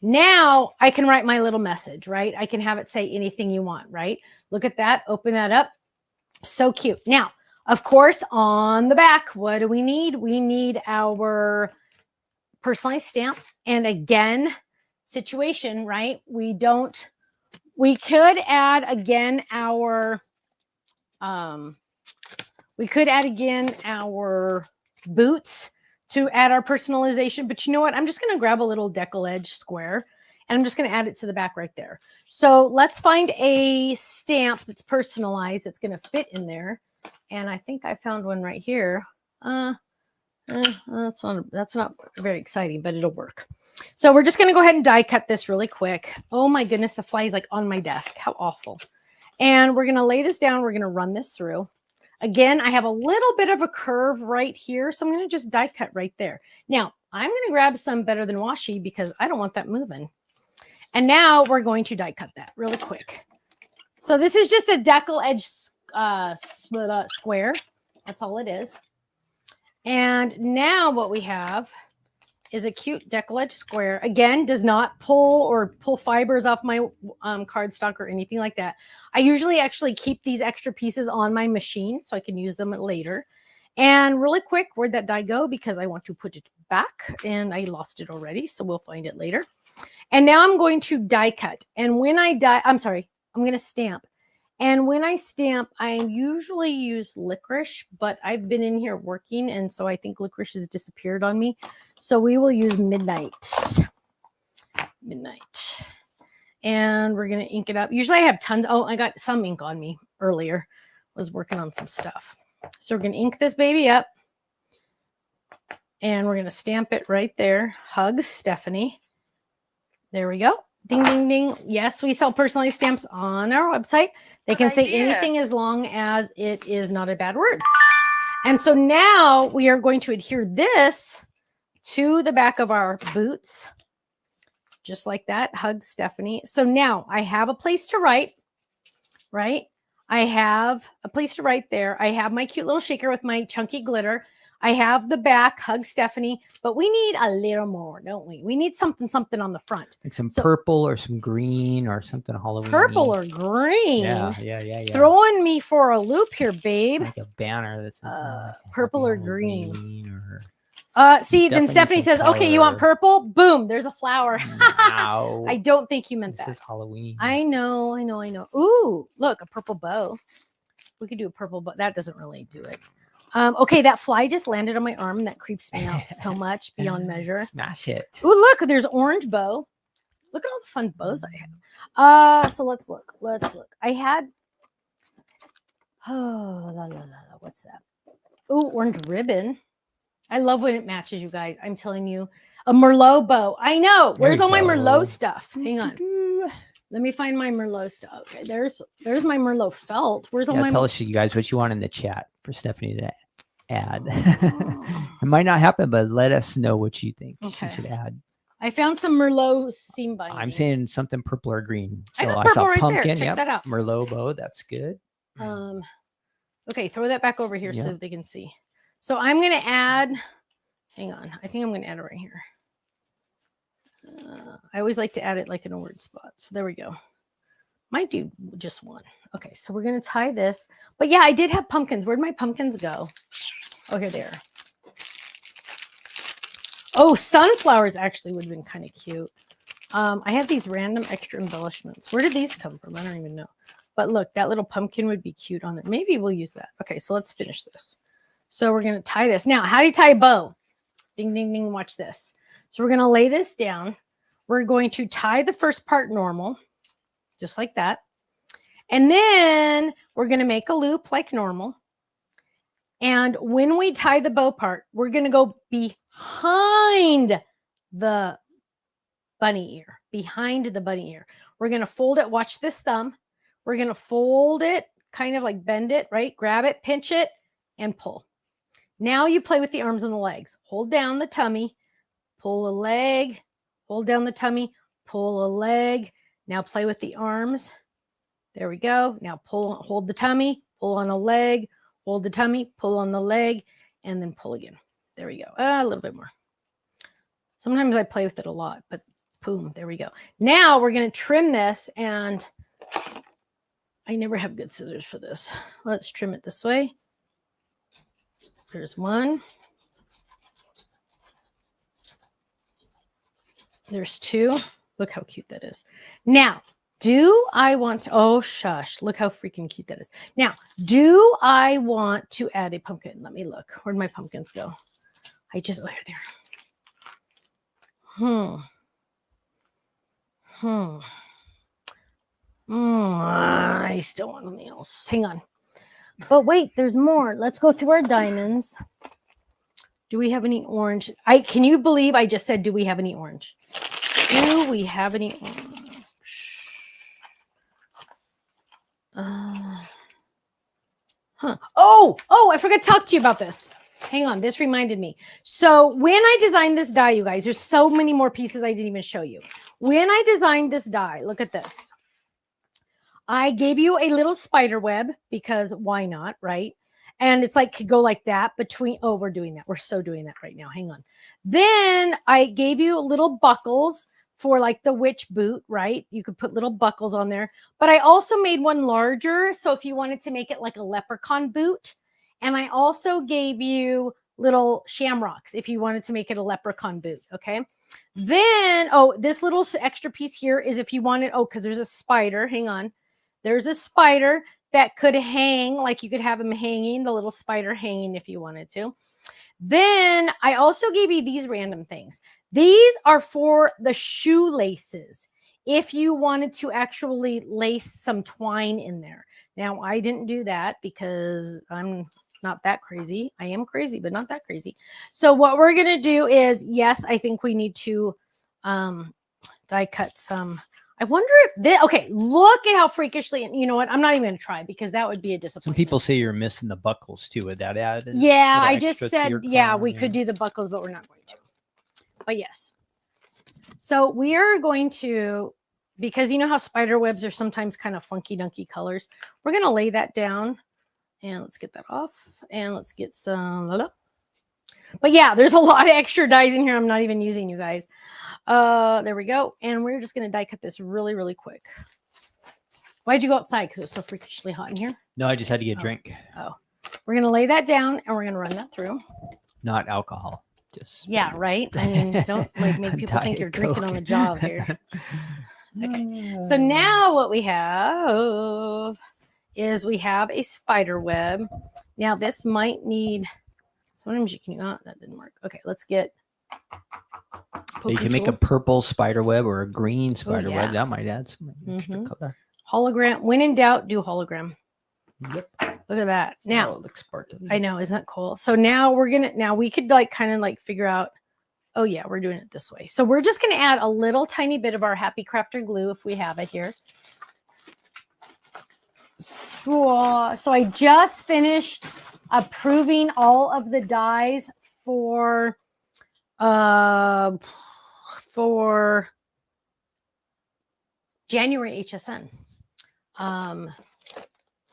Now I can write my little message, right? I can have it say anything you want, right? Look at that. Open that up. So cute. Now, of course, on the back, what do we need? We need our personalized stamp. And again, situation, right? We could add again our boots to add our personalization. But you know what? I'm just going to grab a little decal edge square and I'm just going to add it to the back right there. So let's find a stamp that's personalized that's going to fit in there. And I think I found one right here. That's not very exciting, but it'll work. So we're just going to go ahead and die cut this really quick. Oh my goodness, the fly is like on my desk. How awful. And we're going to lay this down. We're going to run this through. Again, I have a little bit of a curve right here, so I'm going to just die cut right there. Now, I'm going to grab some Better Than Washi because I don't want that moving. And now we're going to die cut that really quick. So this is just a decal edge square. That's all it is. And now what we have is a cute decal edge square. Again, does not pull fibers off my cardstock or anything like that. I usually actually keep these extra pieces on my machine so I can use them later. And really quick, where'd that die go? Because I want to put it back and I lost it already. So we'll find it later. And now I'm going to die cut. And when I I'm going to stamp. And when I stamp, I usually use licorice, but I've been in here working, and so I think licorice has disappeared on me. So we will use midnight. Midnight. And we're going to ink it up. Usually I have tons. Oh, I got some ink on me earlier. Was working on some stuff. So we're going to ink this baby up. And we're going to stamp it right there. Hugs Stephanie. There we go. Ding, ding, ding. Yes, we sell personalized stamps on our website. They can say anything as long as it is not a bad word. And so now we are going to adhere this to the back of our boots. Just like that. Hug Stephanie. So now I have a place to write, right? I have a place to write there. I have my cute little shaker with my chunky glitter. I have the back, Hug Stephanie, but we need a little more, don't we? We need something on the front. Like some purple or some green or something Halloween. Purple or green? Yeah. Throwing me for a loop here, babe. Like a banner that says purple or green. Or... See, then Stephanie says, color. okay, you want purple? Boom, there's a flower. Wow. I don't think you meant this that. This is Halloween. I know. Ooh, look, a purple bow. We could do a purple bow. That doesn't really do it. Okay, that fly just landed on my arm. That creeps me out so much beyond measure. Smash it. Ooh, look, there's orange bow. Look at all the fun bows I have. So let's look. I had, what's that? Ooh, orange ribbon. I love when it matches, you guys. I'm telling you. A Merlot bow. I know. Where's all my Merlot stuff? Hang on. Let me find my Merlot stuff. Okay, there's my Merlot felt. Where's all my... Tell us, you guys, what you want in the chat for Stephanie to add. It might not happen, but let us know what you think she should add. I found some Merlot seam binding. I'm saying something purple or green. So I got purple right pumpkin. there. Check that out. Merlot bow. That's good. Okay, throw that back over here so they can see. So I'm going to add... Hang on. I think I'm going to add it right here. I always like to add it like in a word spot. So there we go. Might do just one. Okay, so we're going to tie this. But yeah, I did have pumpkins. Where'd my pumpkins go? Oh, here they are. Oh, sunflowers actually would have been kind of cute. I have these random extra embellishments. Where did these come from? I don't even know. But look, that little pumpkin would be cute on it. Maybe we'll use that. Okay, so let's finish this. So we're going to tie this. Now, how do you tie a bow? Ding, ding, ding. Watch this. So we're going to lay this down. We're going to tie the first part normal, just like that. And then we're going to make a loop like normal. And when we tie the bow part, we're going to go behind the bunny ear, behind the bunny ear. We're going to fold it. Watch this thumb. We're going to fold it, kind of like bend it, right? Grab it, pinch it, and pull. Now you play with the arms and the legs. Hold down the tummy, pull a leg, hold down the tummy, pull a leg. Now play with the arms. There we go. Now hold the tummy, pull on a leg, hold the tummy, pull on the leg, and then pull again. There we go. A little bit more. Sometimes I play with it a lot, but boom, there we go. Now we're going to trim this, and I never have good scissors for this. Let's trim it this way. There's one. There's two. Look how cute that is. Now, do I want to, oh, shush. Look how freaking cute that is. Now, do I want to add a pumpkin? Let me look. Where'd my pumpkins go? Oh, here they are. I still want something else. Hang on. But wait, there's more. Let's go through our diamonds. Do we have any orange? Can you believe I just said, do we have any orange? Do we have any orange? Oh, I forgot to talk to you about this. Hang on, this reminded me. So when I designed this die, you guys, there's so many more pieces I didn't even show you. When I designed this die, look at this. I gave you a little spider web because why not, right? And it's like, could go like that between, oh, we're doing that. We're so doing that right now. Hang on. Then I gave you little buckles for like the witch boot, right? You could put little buckles on there. But I also made one larger. So if you wanted to make it like a leprechaun boot. And I also gave you little shamrocks if you wanted to make it a leprechaun boot, okay? Then, oh, this little extra piece here is if you wanted, oh, because there's a spider. Hang on. There's a spider that could hang, like you could have him hanging, the little spider hanging if you wanted to. Then I also gave you these random things. These are for the shoelaces. If you wanted to actually lace some twine in there. Now, I didn't do that because I'm not that crazy. I am crazy, but not that crazy. So what we're going to do is, yes, I think we need to die cut some. I wonder if this, okay, look at how freakishly, you know what? I'm not even going to try because that would be a disappointment. Some people say you're missing the buckles too. Would that add? Yeah, I just said, yeah, we could do the buckles, but we're not going to. But yes. So we are going to, because you know how spider webs are sometimes kind of funky dunky colors. We're going to lay that down and let's get that off and let's get some. But yeah, there's a lot of extra dies in here. I'm not even using, you guys. There we go. And we're just going to die cut this really, really quick. Why'd you go outside? Because it's so freakishly hot in here. No, I just had to get a drink. Oh, we're going to lay that down and we're going to run that through. Not alcohol. Just yeah, right. I mean, don't like make people think you're drinking on the job here. Okay. So now what we have is we have a spider web. Now this might need, sometimes you can, that didn't work. Okay, let's get. You can make a purple spider web or a green spider web. That might add some extra color. Hologram. When in doubt, do hologram. Yep. Look at that. Now, it looks sparkly. I know, isn't that cool? So now we could like kind of like figure out, oh yeah, we're doing it this way. So we're just going to add a little tiny bit of our Happy Crafter glue if we have it here. So I just finished approving all of the dies for January HSN.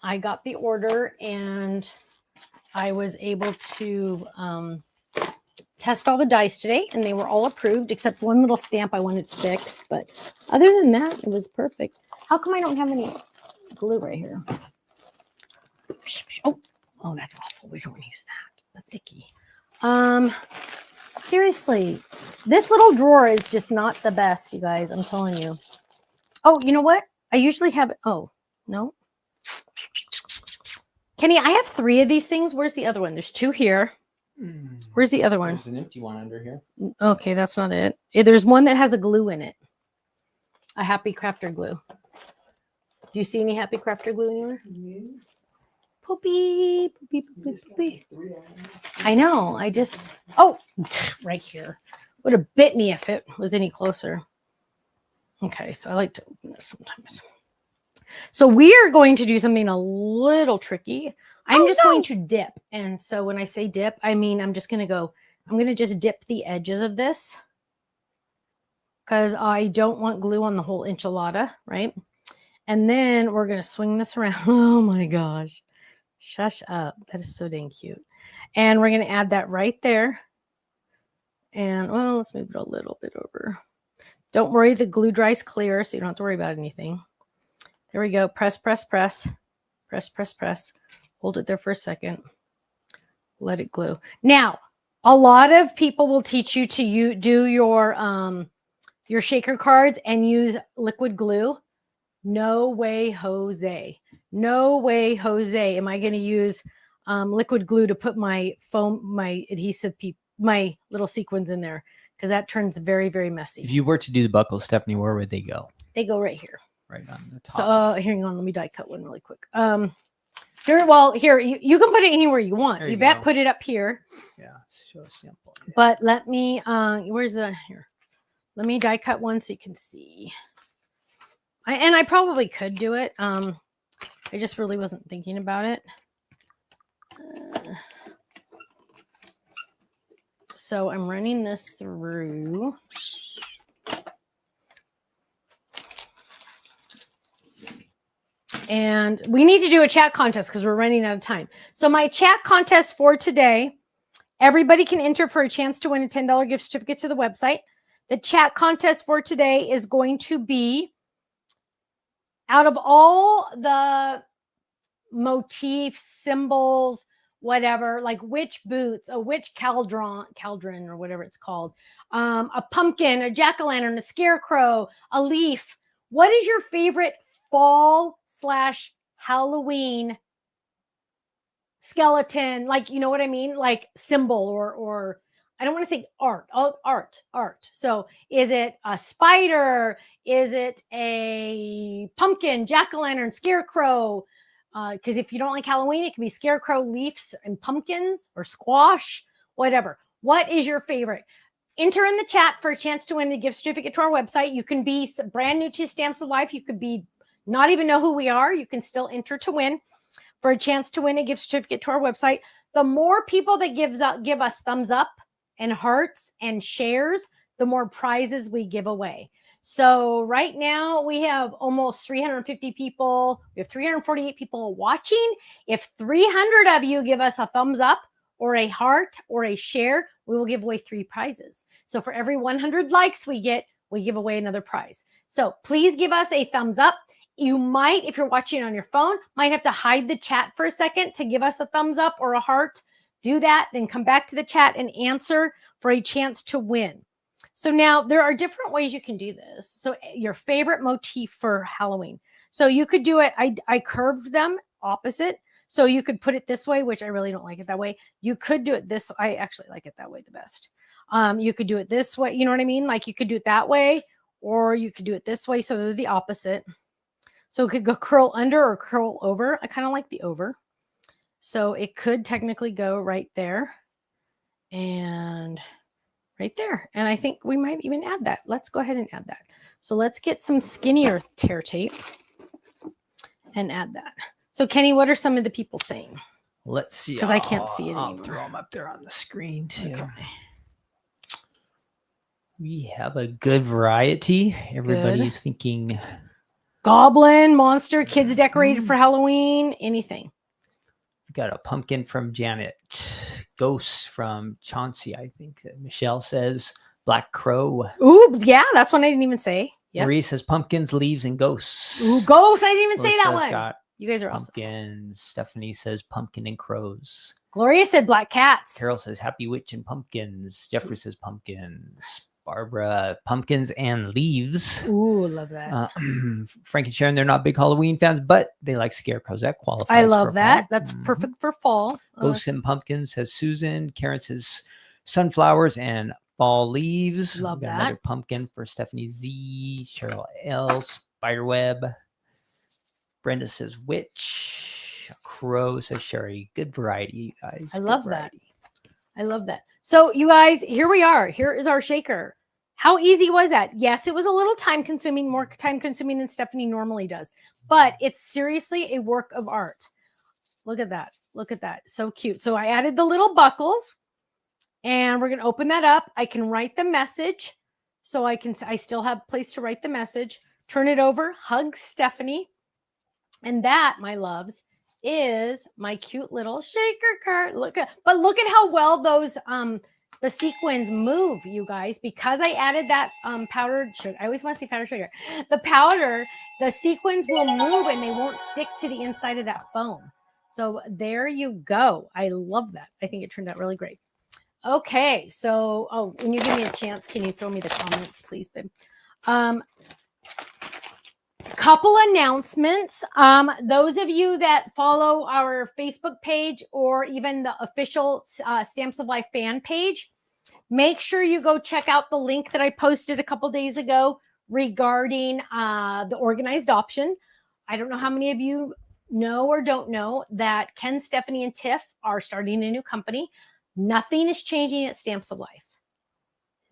I got the order and I was able to test all the dies today and they were all approved except one little stamp I wanted fixed. But other than that, it was perfect. How come I don't have any glue right here? Oh, that's awful. We don't want to use that. That's icky. Seriously, this little drawer is just not the best, you guys. I'm telling you. Oh, you know what? I usually have, oh, no. Kenny, I have 3 of these things. Where's the other one? There's 2 here. Where's the other one? There's an empty one under here. Okay, that's not it. There's one that has a glue in it. A Happy Crafter glue. Do you see any Happy Crafter glue anywhere? Poopy, poopy, poopy, poopy. I know. I just, oh, right here. Would have bit me if it was any closer. Okay, so I like to open this sometimes. So we are going to do something a little tricky. I'm just going to dip. And so when I say dip, I mean, I'm just going to just dip the edges of this because I don't want glue on the whole enchilada, right? And then we're going to swing this around. Oh my gosh. Shush up. That is so dang cute. And we're going to add that right there. And well, let's move it a little bit over. Don't worry, the glue dries clear, so you don't have to worry about anything. There we go. Press, press, press. Press, press, press. Hold it there for a second. Let it glue. Now, a lot of people will teach you to do your shaker cards and use liquid glue. No way, Jose. No way, Jose. Am I going to use liquid glue to put my foam, my adhesive, my little sequins in there? Because that turns very, very messy. If you were to do the buckles, Stephanie, where would they go? They go right here. Right on the top. So hang on, let me die cut one really quick. Here, you can put it anywhere you want. Yvette put it up here. Yeah, so simple. Yeah. But let me, where's the, here. Let me die cut one so you can see. I probably could do it. I just really wasn't thinking about it. So I'm running this through. And we need to do a chat contest because we're running out of time. So my chat contest for today, everybody can enter for a chance to win a $10 gift certificate to the website. The chat contest for today is going to be out of all the motifs, symbols, whatever, like which boots, or which cauldron or whatever it's called, a pumpkin, a jack-o'-lantern, a scarecrow, a leaf. What is your favorite fall/Halloween skeleton, like, you know what I mean? Like symbol or I don't want to say art. Oh, art. So is it a spider? Is it a pumpkin, jack-o'-lantern, scarecrow? Because if you don't like Halloween, it can be scarecrow, leaves, and pumpkins, or squash, whatever. What is your favorite? Enter in the chat for a chance to win a gift certificate to our website. You can be brand new to Stamps of Life. You could be not even know who we are. You can still enter to win for a chance to win a gift certificate to our website. The more people that give us thumbs up and hearts and shares, the more prizes we give away. So right now we have almost 350 people. We have 348 people watching. If 300 of you give us a thumbs up or a heart or a share, we will give away 3 prizes. So for every 100 likes we get, we give away another prize. So please give us a thumbs up. You might, if you're watching on your phone, might have to hide the chat for a second to give us a thumbs up or a heart. Do that, then come back to the chat and answer for a chance to win. So now there are different ways you can do this. So your favorite motif for Halloween. So you could do it, I curved them opposite. So you could put it this way, which I really don't like it that way. You could do it this, I actually like it that way the best. You could do it this way, you know what I mean? Like you could do it that way, or you could do it this way. So they're the opposite. So it could go curl under or curl over. I kind of like the over. So it could technically go right there and right there. And I think we might even add that. Let's go ahead and add that. So let's get some skinnier tear tape and add that. So Kenny, what are some of the people saying? Let's see. Because I can't see it I'll anymore. throw them up there on the screen too. Okay. We have a good variety. Everybody's thinking goblin, monster, kids decorated for Halloween, anything. We got a pumpkin from Janet, ghost from Chauncey, I think that Michelle says, black crow. Ooh, yeah, that's one I didn't even say. Yep. Marie says pumpkins, leaves, and ghosts. Ooh, ghosts. I didn't even say that one. Got you guys are pumpkin. Awesome. Stephanie says pumpkin and crows. Gloria said black cats. Carol says happy witch and pumpkins. Jeffrey says pumpkins. Barbara, pumpkins and leaves. Ooh, love that. Frank and Sharon, they're not big Halloween fans, but they like scarecrows. That qualifies. I love that. Fall. That's perfect for fall. Ghosts and pumpkins, says Susan. Karen says sunflowers and fall leaves. Love that. Another pumpkin for Stephanie Z. Cheryl L. Spiderweb. Brenda says witch. Crow says Sherry. Good variety, you guys. I love that. I love that. So you guys, here we are. Here is our shaker. How easy was that? Yes, it was a little time consuming, more time consuming than Stephanie normally does, but it's seriously a work of art. Look at that. Look at that. So cute. So I added the little buckles and we're going to open that up. I can write the message. So I still have a place to write the message, turn it over, hug Stephanie. And that, my loves, is my cute little shaker card. Look at how well those the sequins move, you guys, because I added that powdered sugar. I always want to say powdered sugar. The powder, the sequins will move and they won't stick to the inside of that foam. So there you go. I love that. I think it turned out really great. Okay, so when you give me a chance, can you throw me the comments, please, babe? Couple announcements. Those of you that follow our Facebook page or even the official Stamps of Life fan page, make sure you go check out the link that I posted a couple days ago regarding the organized option. I don't know how many of you know or don't know that Ken, Stephanie, and Tiff are starting a new company. Nothing is changing at Stamps of Life.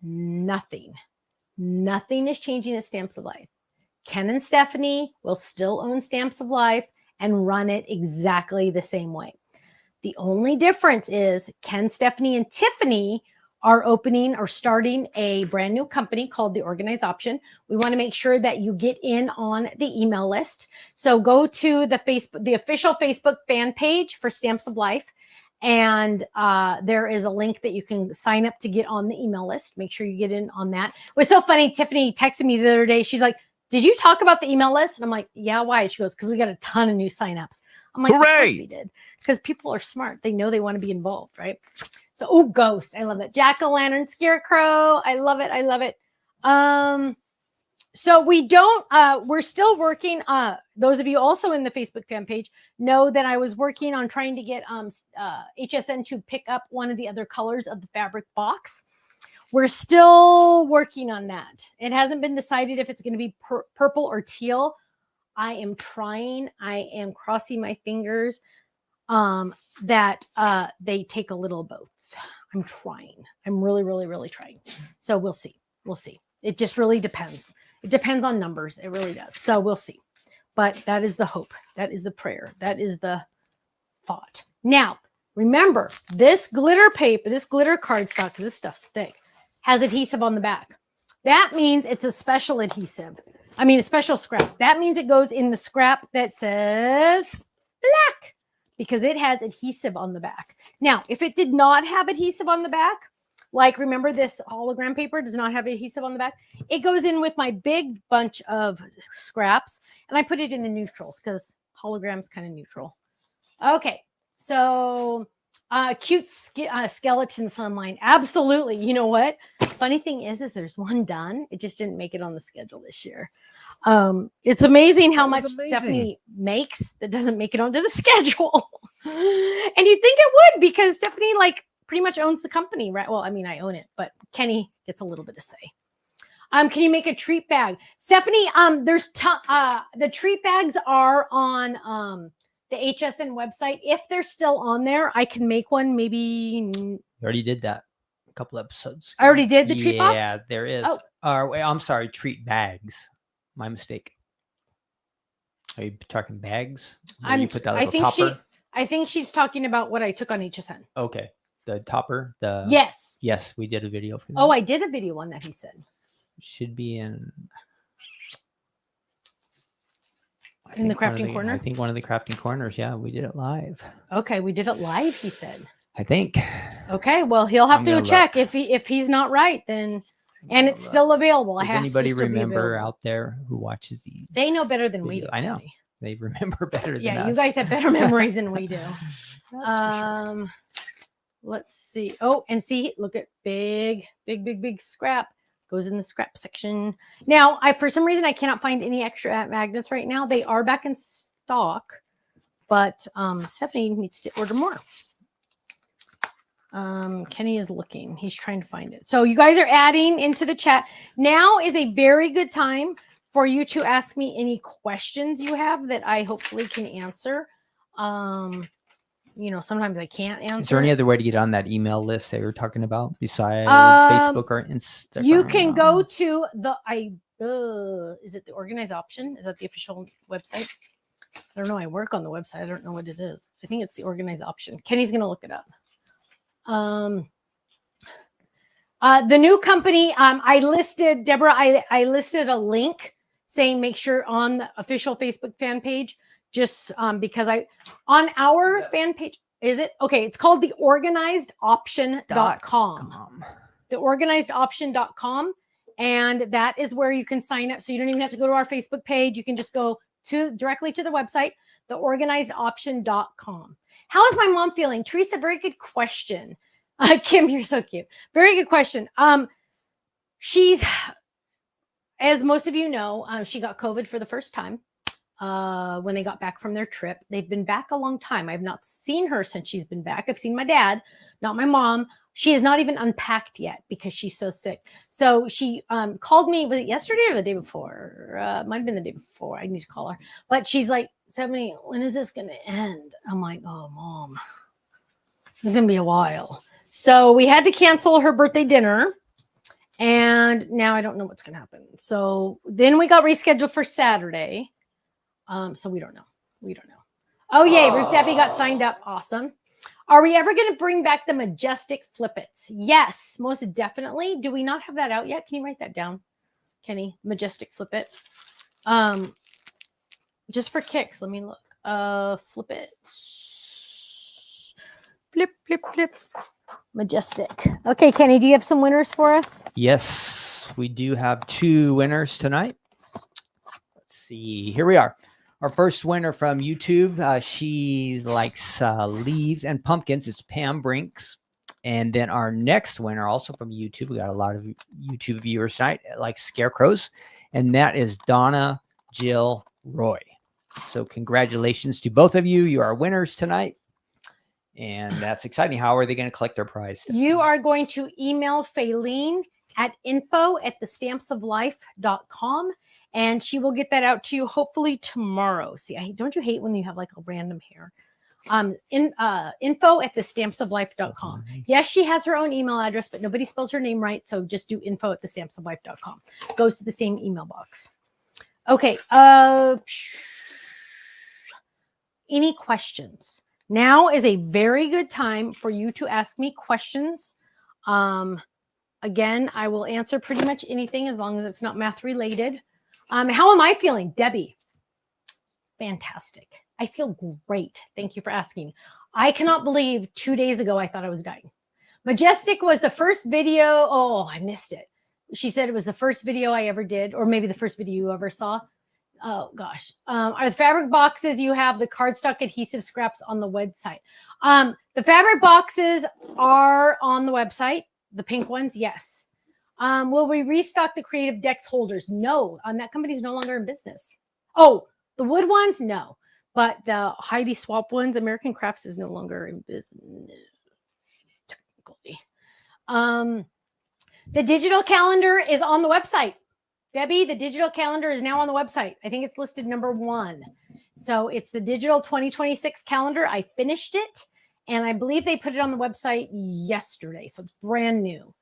Nothing is changing at Stamps of Life. Ken and Stephanie will still own Stamps of Life and run it exactly the same way. The only difference is Ken, Stephanie, and Tiffany are starting a brand new company called the Organized Option. We want to make sure that you get in on the email list. So go to the official Facebook fan page for Stamps of Life. And there is a link that you can sign up to get on the email list. Make sure you get in on that. It was so funny. Tiffany texted me the other day. She's like, did you talk about the email list? And I'm like, yeah, why? She goes, because we got a ton of new signups. I'm like, hooray! Of course we did. Because people are smart. They know they want to be involved, right? So, ghost. I love it. Jack-o'-lantern, scarecrow. I love it. I love it. So we don't, we're still working. Those of you also in the Facebook fan page know that I was working on trying to get HSN to pick up one of the other colors of the fabric box. We're still working on that. It hasn't been decided if it's going to be purple or teal. I am trying. I am crossing my fingers that they take a little of both. I'm trying. I'm really, really, really trying. So we'll see. We'll see. It just really depends. It depends on numbers. It really does. So we'll see. But that is the hope. That is the prayer. That is the thought. Now, remember, this glitter paper, this glitter cardstock, this stuff's thick, has adhesive on the back. That means it's a special adhesive. I mean, a special scrap. That means it goes in the scrap that says black because it has adhesive on the back. Now, if it did not have adhesive on the back, like remember this hologram paper does not have adhesive on the back, it goes in with my big bunch of scraps and I put it in the neutrals because hologram's kind of neutral. Okay, so cute skeletons online. Absolutely. You know what? Funny thing is there's one done. It just didn't make it on the schedule this year. It's amazing how much Stephanie makes that doesn't make it onto the schedule. And you'd think it would because Stephanie pretty much owns the company, right? Well, I mean, I own it, but Kenny gets a little bit of say. Can you make a treat bag? Stephanie, there's the treat bags are on the HSN website. If they're still on there, I can make one. Maybe You already did that a couple episodes ago. I already did the treat box? Yeah, there is. Oh. Wait, I'm sorry, treat bags. My mistake. Are you talking bags? You put that little topper? I think she's talking about what I took on HSN. Okay. The topper? Yes. Yes, we did a video for that. Oh, I did a video on that, he said. Should be in the crafting corner? I think one of the crafting corners. Yeah, we did it live. Okay, we did it live, he said. I think. Okay, well, he'll have to check. If he's not right, then and it's still available. Does anybody remember out there who watches these? They know better than we do. I know. They remember better than us. Yeah, you guys have better memories than we do. That's for sure. Let's see. Oh, and see, look at big scrap. Goes in the scrap section. Now, for some reason, I cannot find any extra magnets right now. They are back in stock, but Stephanie needs to order more. Kenny is looking. He's trying to find it. So you guys are adding into the chat. Now is a very good time for you to ask me any questions you have that I hopefully can answer. Sometimes I can't answer. Is there any other way to get on that email list that you're talking about besides Facebook or Instagram? You can go to is it the organized option? Is that the official website? I don't know. I work on the website. I don't know what it is. I think it's the organized option. Kenny's going to look it up. The new company, I listed, Deborah, I listed a link saying make sure on the official Facebook fan page, just because on our fan page, is it? Okay, it's called the organizedoption.com. The organizedoption.com. And that is where you can sign up. So you don't even have to go to our Facebook page. You can just go directly to the website, theorganizedoption.com. How is my mom feeling? Teresa, very good question. Kim, you're so cute. Very good question. She's, as most of you know, she got COVID for the first time when they got back from their trip. They've been back a long time. I've not seen her since she's been back. I've seen my dad, not my mom. She is not even unpacked yet because she's so sick. So she called me, was it yesterday or the day before? Might have been the day before. I need to call her. But she's like, Stephanie, when is this going to end? I'm like, oh, Mom, it's going to be a while. So we had to cancel her birthday dinner. And now I don't know what's going to happen. So then we got rescheduled for Saturday. So we don't know. We don't know. Oh, yay. Ruth Debbie got signed up. Awesome. Are we ever going to bring back the Majestic Flippets? Yes, most definitely. Do we not have that out yet? Can you write that down, Kenny? Majestic Flippet. Just for kicks. Let me look. Flippets. Flip, flip, flip. Majestic. Okay, Kenny, do you have some winners for us? Yes, we do have 2 winners tonight. Let's see. Here we are. Our first winner from YouTube, she likes leaves and pumpkins. It's Pam Brinks. And then our next winner, also from YouTube, we got a lot of YouTube viewers tonight, like scarecrows. and that is Donna Jill Roy. So congratulations to both of you. You are winners tonight. And that's exciting. How are they going to collect their prize? You are going to email Faylene at info@thestampsoflife.com, and she will get that out to you hopefully tomorrow. See, don't you hate when you have like a random hair? Info@thestampsoflife.com. Yes, she has her own email address, but nobody spells her name right. So just do info@thestampsoflife.com. Goes to the same email box. Okay. Any questions? Now is a very good time for you to ask me questions. Again, I will answer pretty much anything as long as it's not math related. How am I feeling? Debbie, fantastic. I feel great. Thank you for asking. I cannot believe 2 days ago I thought I was dying. Majestic was the first video. Oh, I missed it. She said it was the first video I ever did, or maybe the first video you ever saw. Oh gosh. Are the fabric boxes, you have the cardstock adhesive scraps on the website. The fabric boxes are on the website. The pink ones, yes. Will we restock the Creative Decks holders? No, that company's no longer in business. Oh, the wood ones, no. But the Heidi Swap ones, American Crafts is no longer in business, technically. The digital calendar is on the website. Debbie, the digital calendar is now on the website. I think it's listed number 1. So it's the digital 2026 calendar. I finished it, and I believe they put it on the website yesterday. So it's brand new,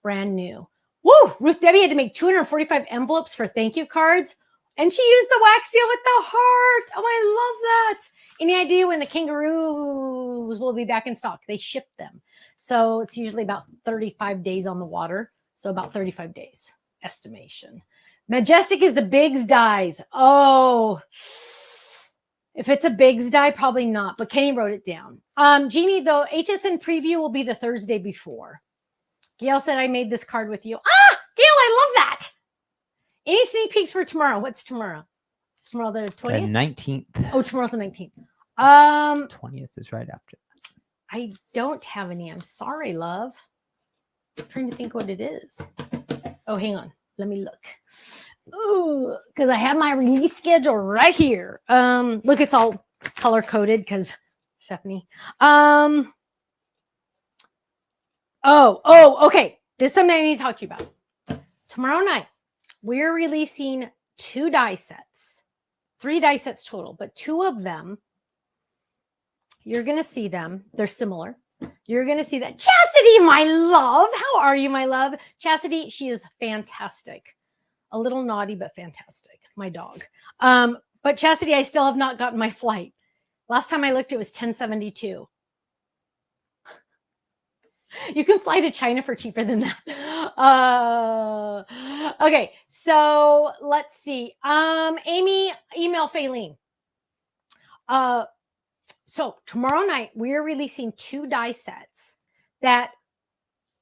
brand new. Woo! Ruth Debbie had to make 245 envelopes for thank you cards, and she used the wax seal with the heart. Oh, I love that. Any idea when the kangaroos will be back in stock? They ship them. So it's usually about 35 days on the water. So about 35 days estimation. Majestic is the Biggs dies. Oh, if it's a Biggs die, probably not. But Kenny wrote it down. Jeannie, though, HSN preview will be the Thursday before. Gail said, I made this card with you. Ah, Gail, I love that. Any sneak peeks for tomorrow? What's tomorrow? It's tomorrow the 20th? The 19th. Oh, tomorrow's the 19th. 20th is right after. I don't have any. I'm sorry, love. I'm trying to think what it is. Oh, hang on. Let me look. Ooh, because I have my release schedule right here. Look, it's all color coded because Stephanie. Okay. This is something I need to talk to you about. Tomorrow night, we're releasing 2 die sets, 3 die sets total, but 2 of them, you're going to see them. They're similar. You're going to see that. Chastity, my love. How are you, my love? Chastity, she is fantastic. A little naughty, but fantastic. My dog. But Chastity, I still have not gotten my flight. Last time I looked, it was 1072. You can fly to China for cheaper than that. Okay, so let's see. Amy, email Faylene. So tomorrow night, we're releasing 2 die sets that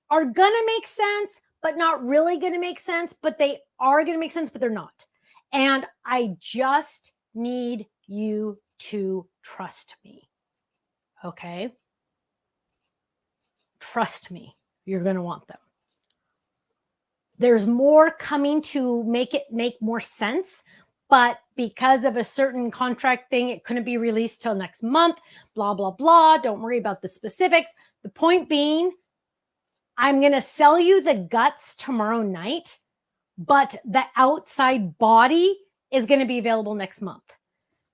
are going to make sense, but not really going to make sense, but they are going to make sense, but they're not. And I just need you to trust me. Okay? Trust me. You're going to want them. There's more coming to make it make more sense. But because of a certain contract thing, it couldn't be released till next month, blah, blah, blah. Don't worry about the specifics. The point being, I'm going to sell you the guts tomorrow night, but the outside body is going to be available next month.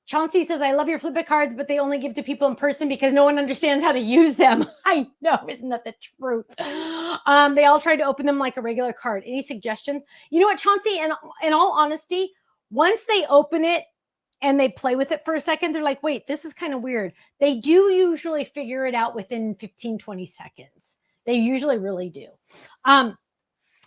Chauncey says, I love your Flipit cards, but they only give to people in person because no one understands how to use them. I know, isn't that the truth? They all try to open them like a regular card. Any suggestions? You know what, Chauncey, in all honesty, once they open it and they play with it for a second, they're like, wait, this is kind of weird. They do usually figure it out within 15, 20 seconds. They usually really do.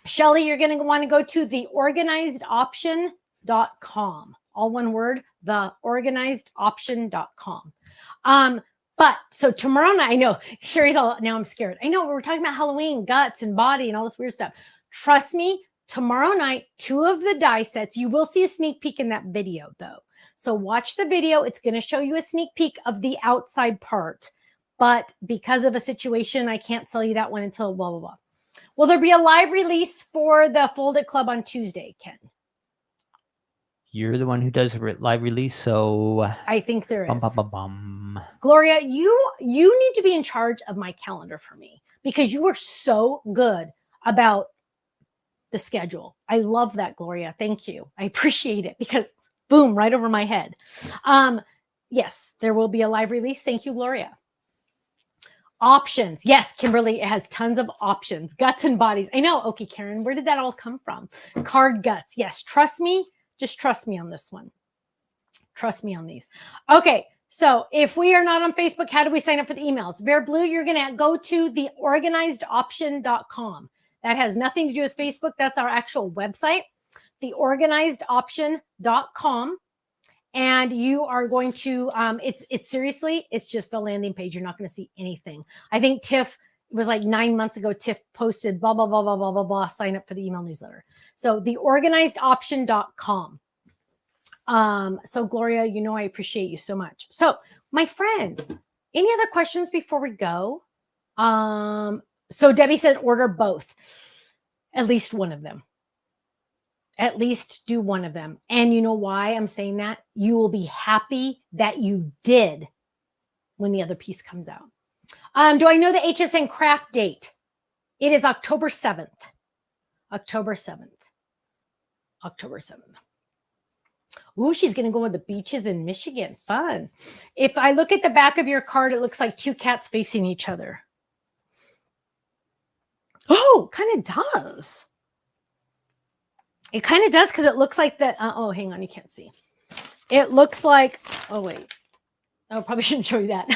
Shelly, you're going to want to go to theorganizedoption.com. All one word, theorganizedoption.com. But so tomorrow night, I know Sherry's all, now I'm scared. I know we're talking about Halloween, guts and body and all this weird stuff. Trust me, tomorrow night, 2 of the die sets, you will see a sneak peek in that video though. So watch the video. It's going to show you a sneak peek of the outside part. But because of a situation, I can't sell you that one until blah, blah, blah. Will there be a live release for the Fold It Club on Tuesday, Ken? You're the one who does live release, so I think there is. bum. Gloria, you need to be in charge of my calendar for me because you are so good about the schedule. I love that, Gloria. Thank you. I appreciate it because boom, right over my head. Yes, there will be a live release. Thank you, Gloria. Options. Yes, Kimberly, it has tons of options. Guts and bodies. I know. Okay, Karen, where did that all come from? Card guts. Yes, trust me. Just trust me on this one. Trust me on these. Okay, so if we are not on Facebook, how do we sign up for the emails? Bear Blue, you're going to go to the organizedoption.com. That has nothing to do with Facebook. That's our actual website, theorganizedoption.com. And you are going to, it's seriously, it's just a landing page. You're not going to see anything. I think Tiff, it was like 9 months ago, Tiff posted blah, blah, blah, blah, blah, blah, blah, sign up for the email newsletter. So theorganizedoption.com. So Gloria, you know, I appreciate you so much. So my friends, any other questions before we go? So Debbie said, order both, at least one of them. At least do one of them. And you know why I'm saying that? You will be happy that you did when the other piece comes out. Do I know the HSN craft date? It is October 7th. October 7th. October 7th. Ooh, she's going to go on the beaches in Michigan. Fun. If I look at the back of your card, it looks like two cats facing each other. Oh, kind of does. It kind of does because it looks like that. Oh, hang on. You can't see. It looks like, oh, wait. I probably shouldn't show you that.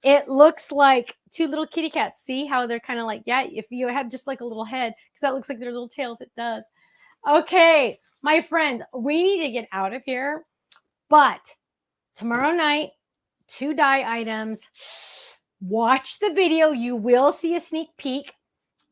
It looks like two little kitty cats. See how they're kind of like, yeah, if you had just like a little head, because that looks like their little tails, it does. Okay, my friends, we need to get out of here. But tomorrow night, 2 die items. Watch the video. You will see a sneak peek.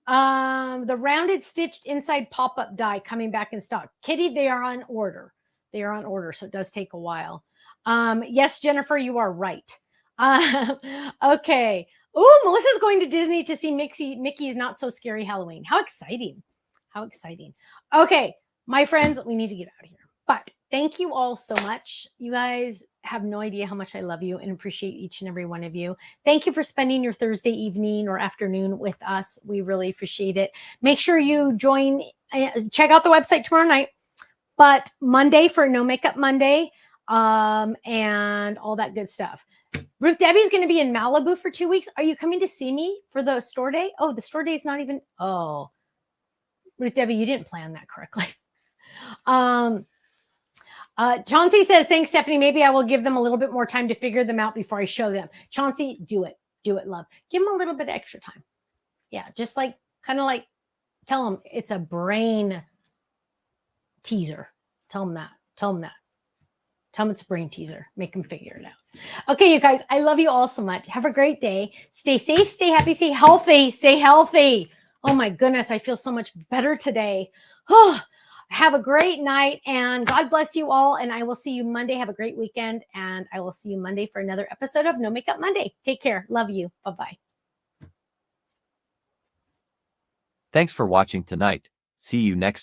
The rounded stitched inside pop-up die coming back in stock. Kitty, they are on order. They are on order, so it does take a while. Yes, Jennifer, you are right. Okay. Oh, Melissa's going to Disney to see Mickey's Not So Scary Halloween. How exciting. How exciting. Okay, my friends, we need to get out of here. But thank you all so much. You guys have no idea how much I love you and appreciate each and every one of you. Thank you for spending your Thursday evening or afternoon with us. We really appreciate it. Make sure you join, check out the website tomorrow night, but Monday for No Makeup Monday, and all that good stuff. Ruth Debbie's going to be in Malibu for 2 weeks. Are you coming to see me for the store day? Oh, the store day is not even, oh, Ruth Debbie, you didn't plan that correctly. Chauncey says, thanks, Stephanie. Maybe I will give them a little bit more time to figure them out before I show them. Chauncey, do it. Do it, love. Give them a little bit of extra time. Yeah, just like, kind of like, tell them it's a brain teaser. Tell them that. Tell them that. Tell them it's a brain teaser. Make them figure it out. Okay, you guys, I love you all so much. Have a great day. Stay safe, stay happy, stay healthy. Stay healthy. Oh my goodness, I feel so much better today. Oh, have a great night and God bless you all. And I will see you Monday. Have a great weekend. And I will see you Monday for another episode of No Makeup Monday. Take care. Love you. Bye-bye. Thanks for watching tonight. See you next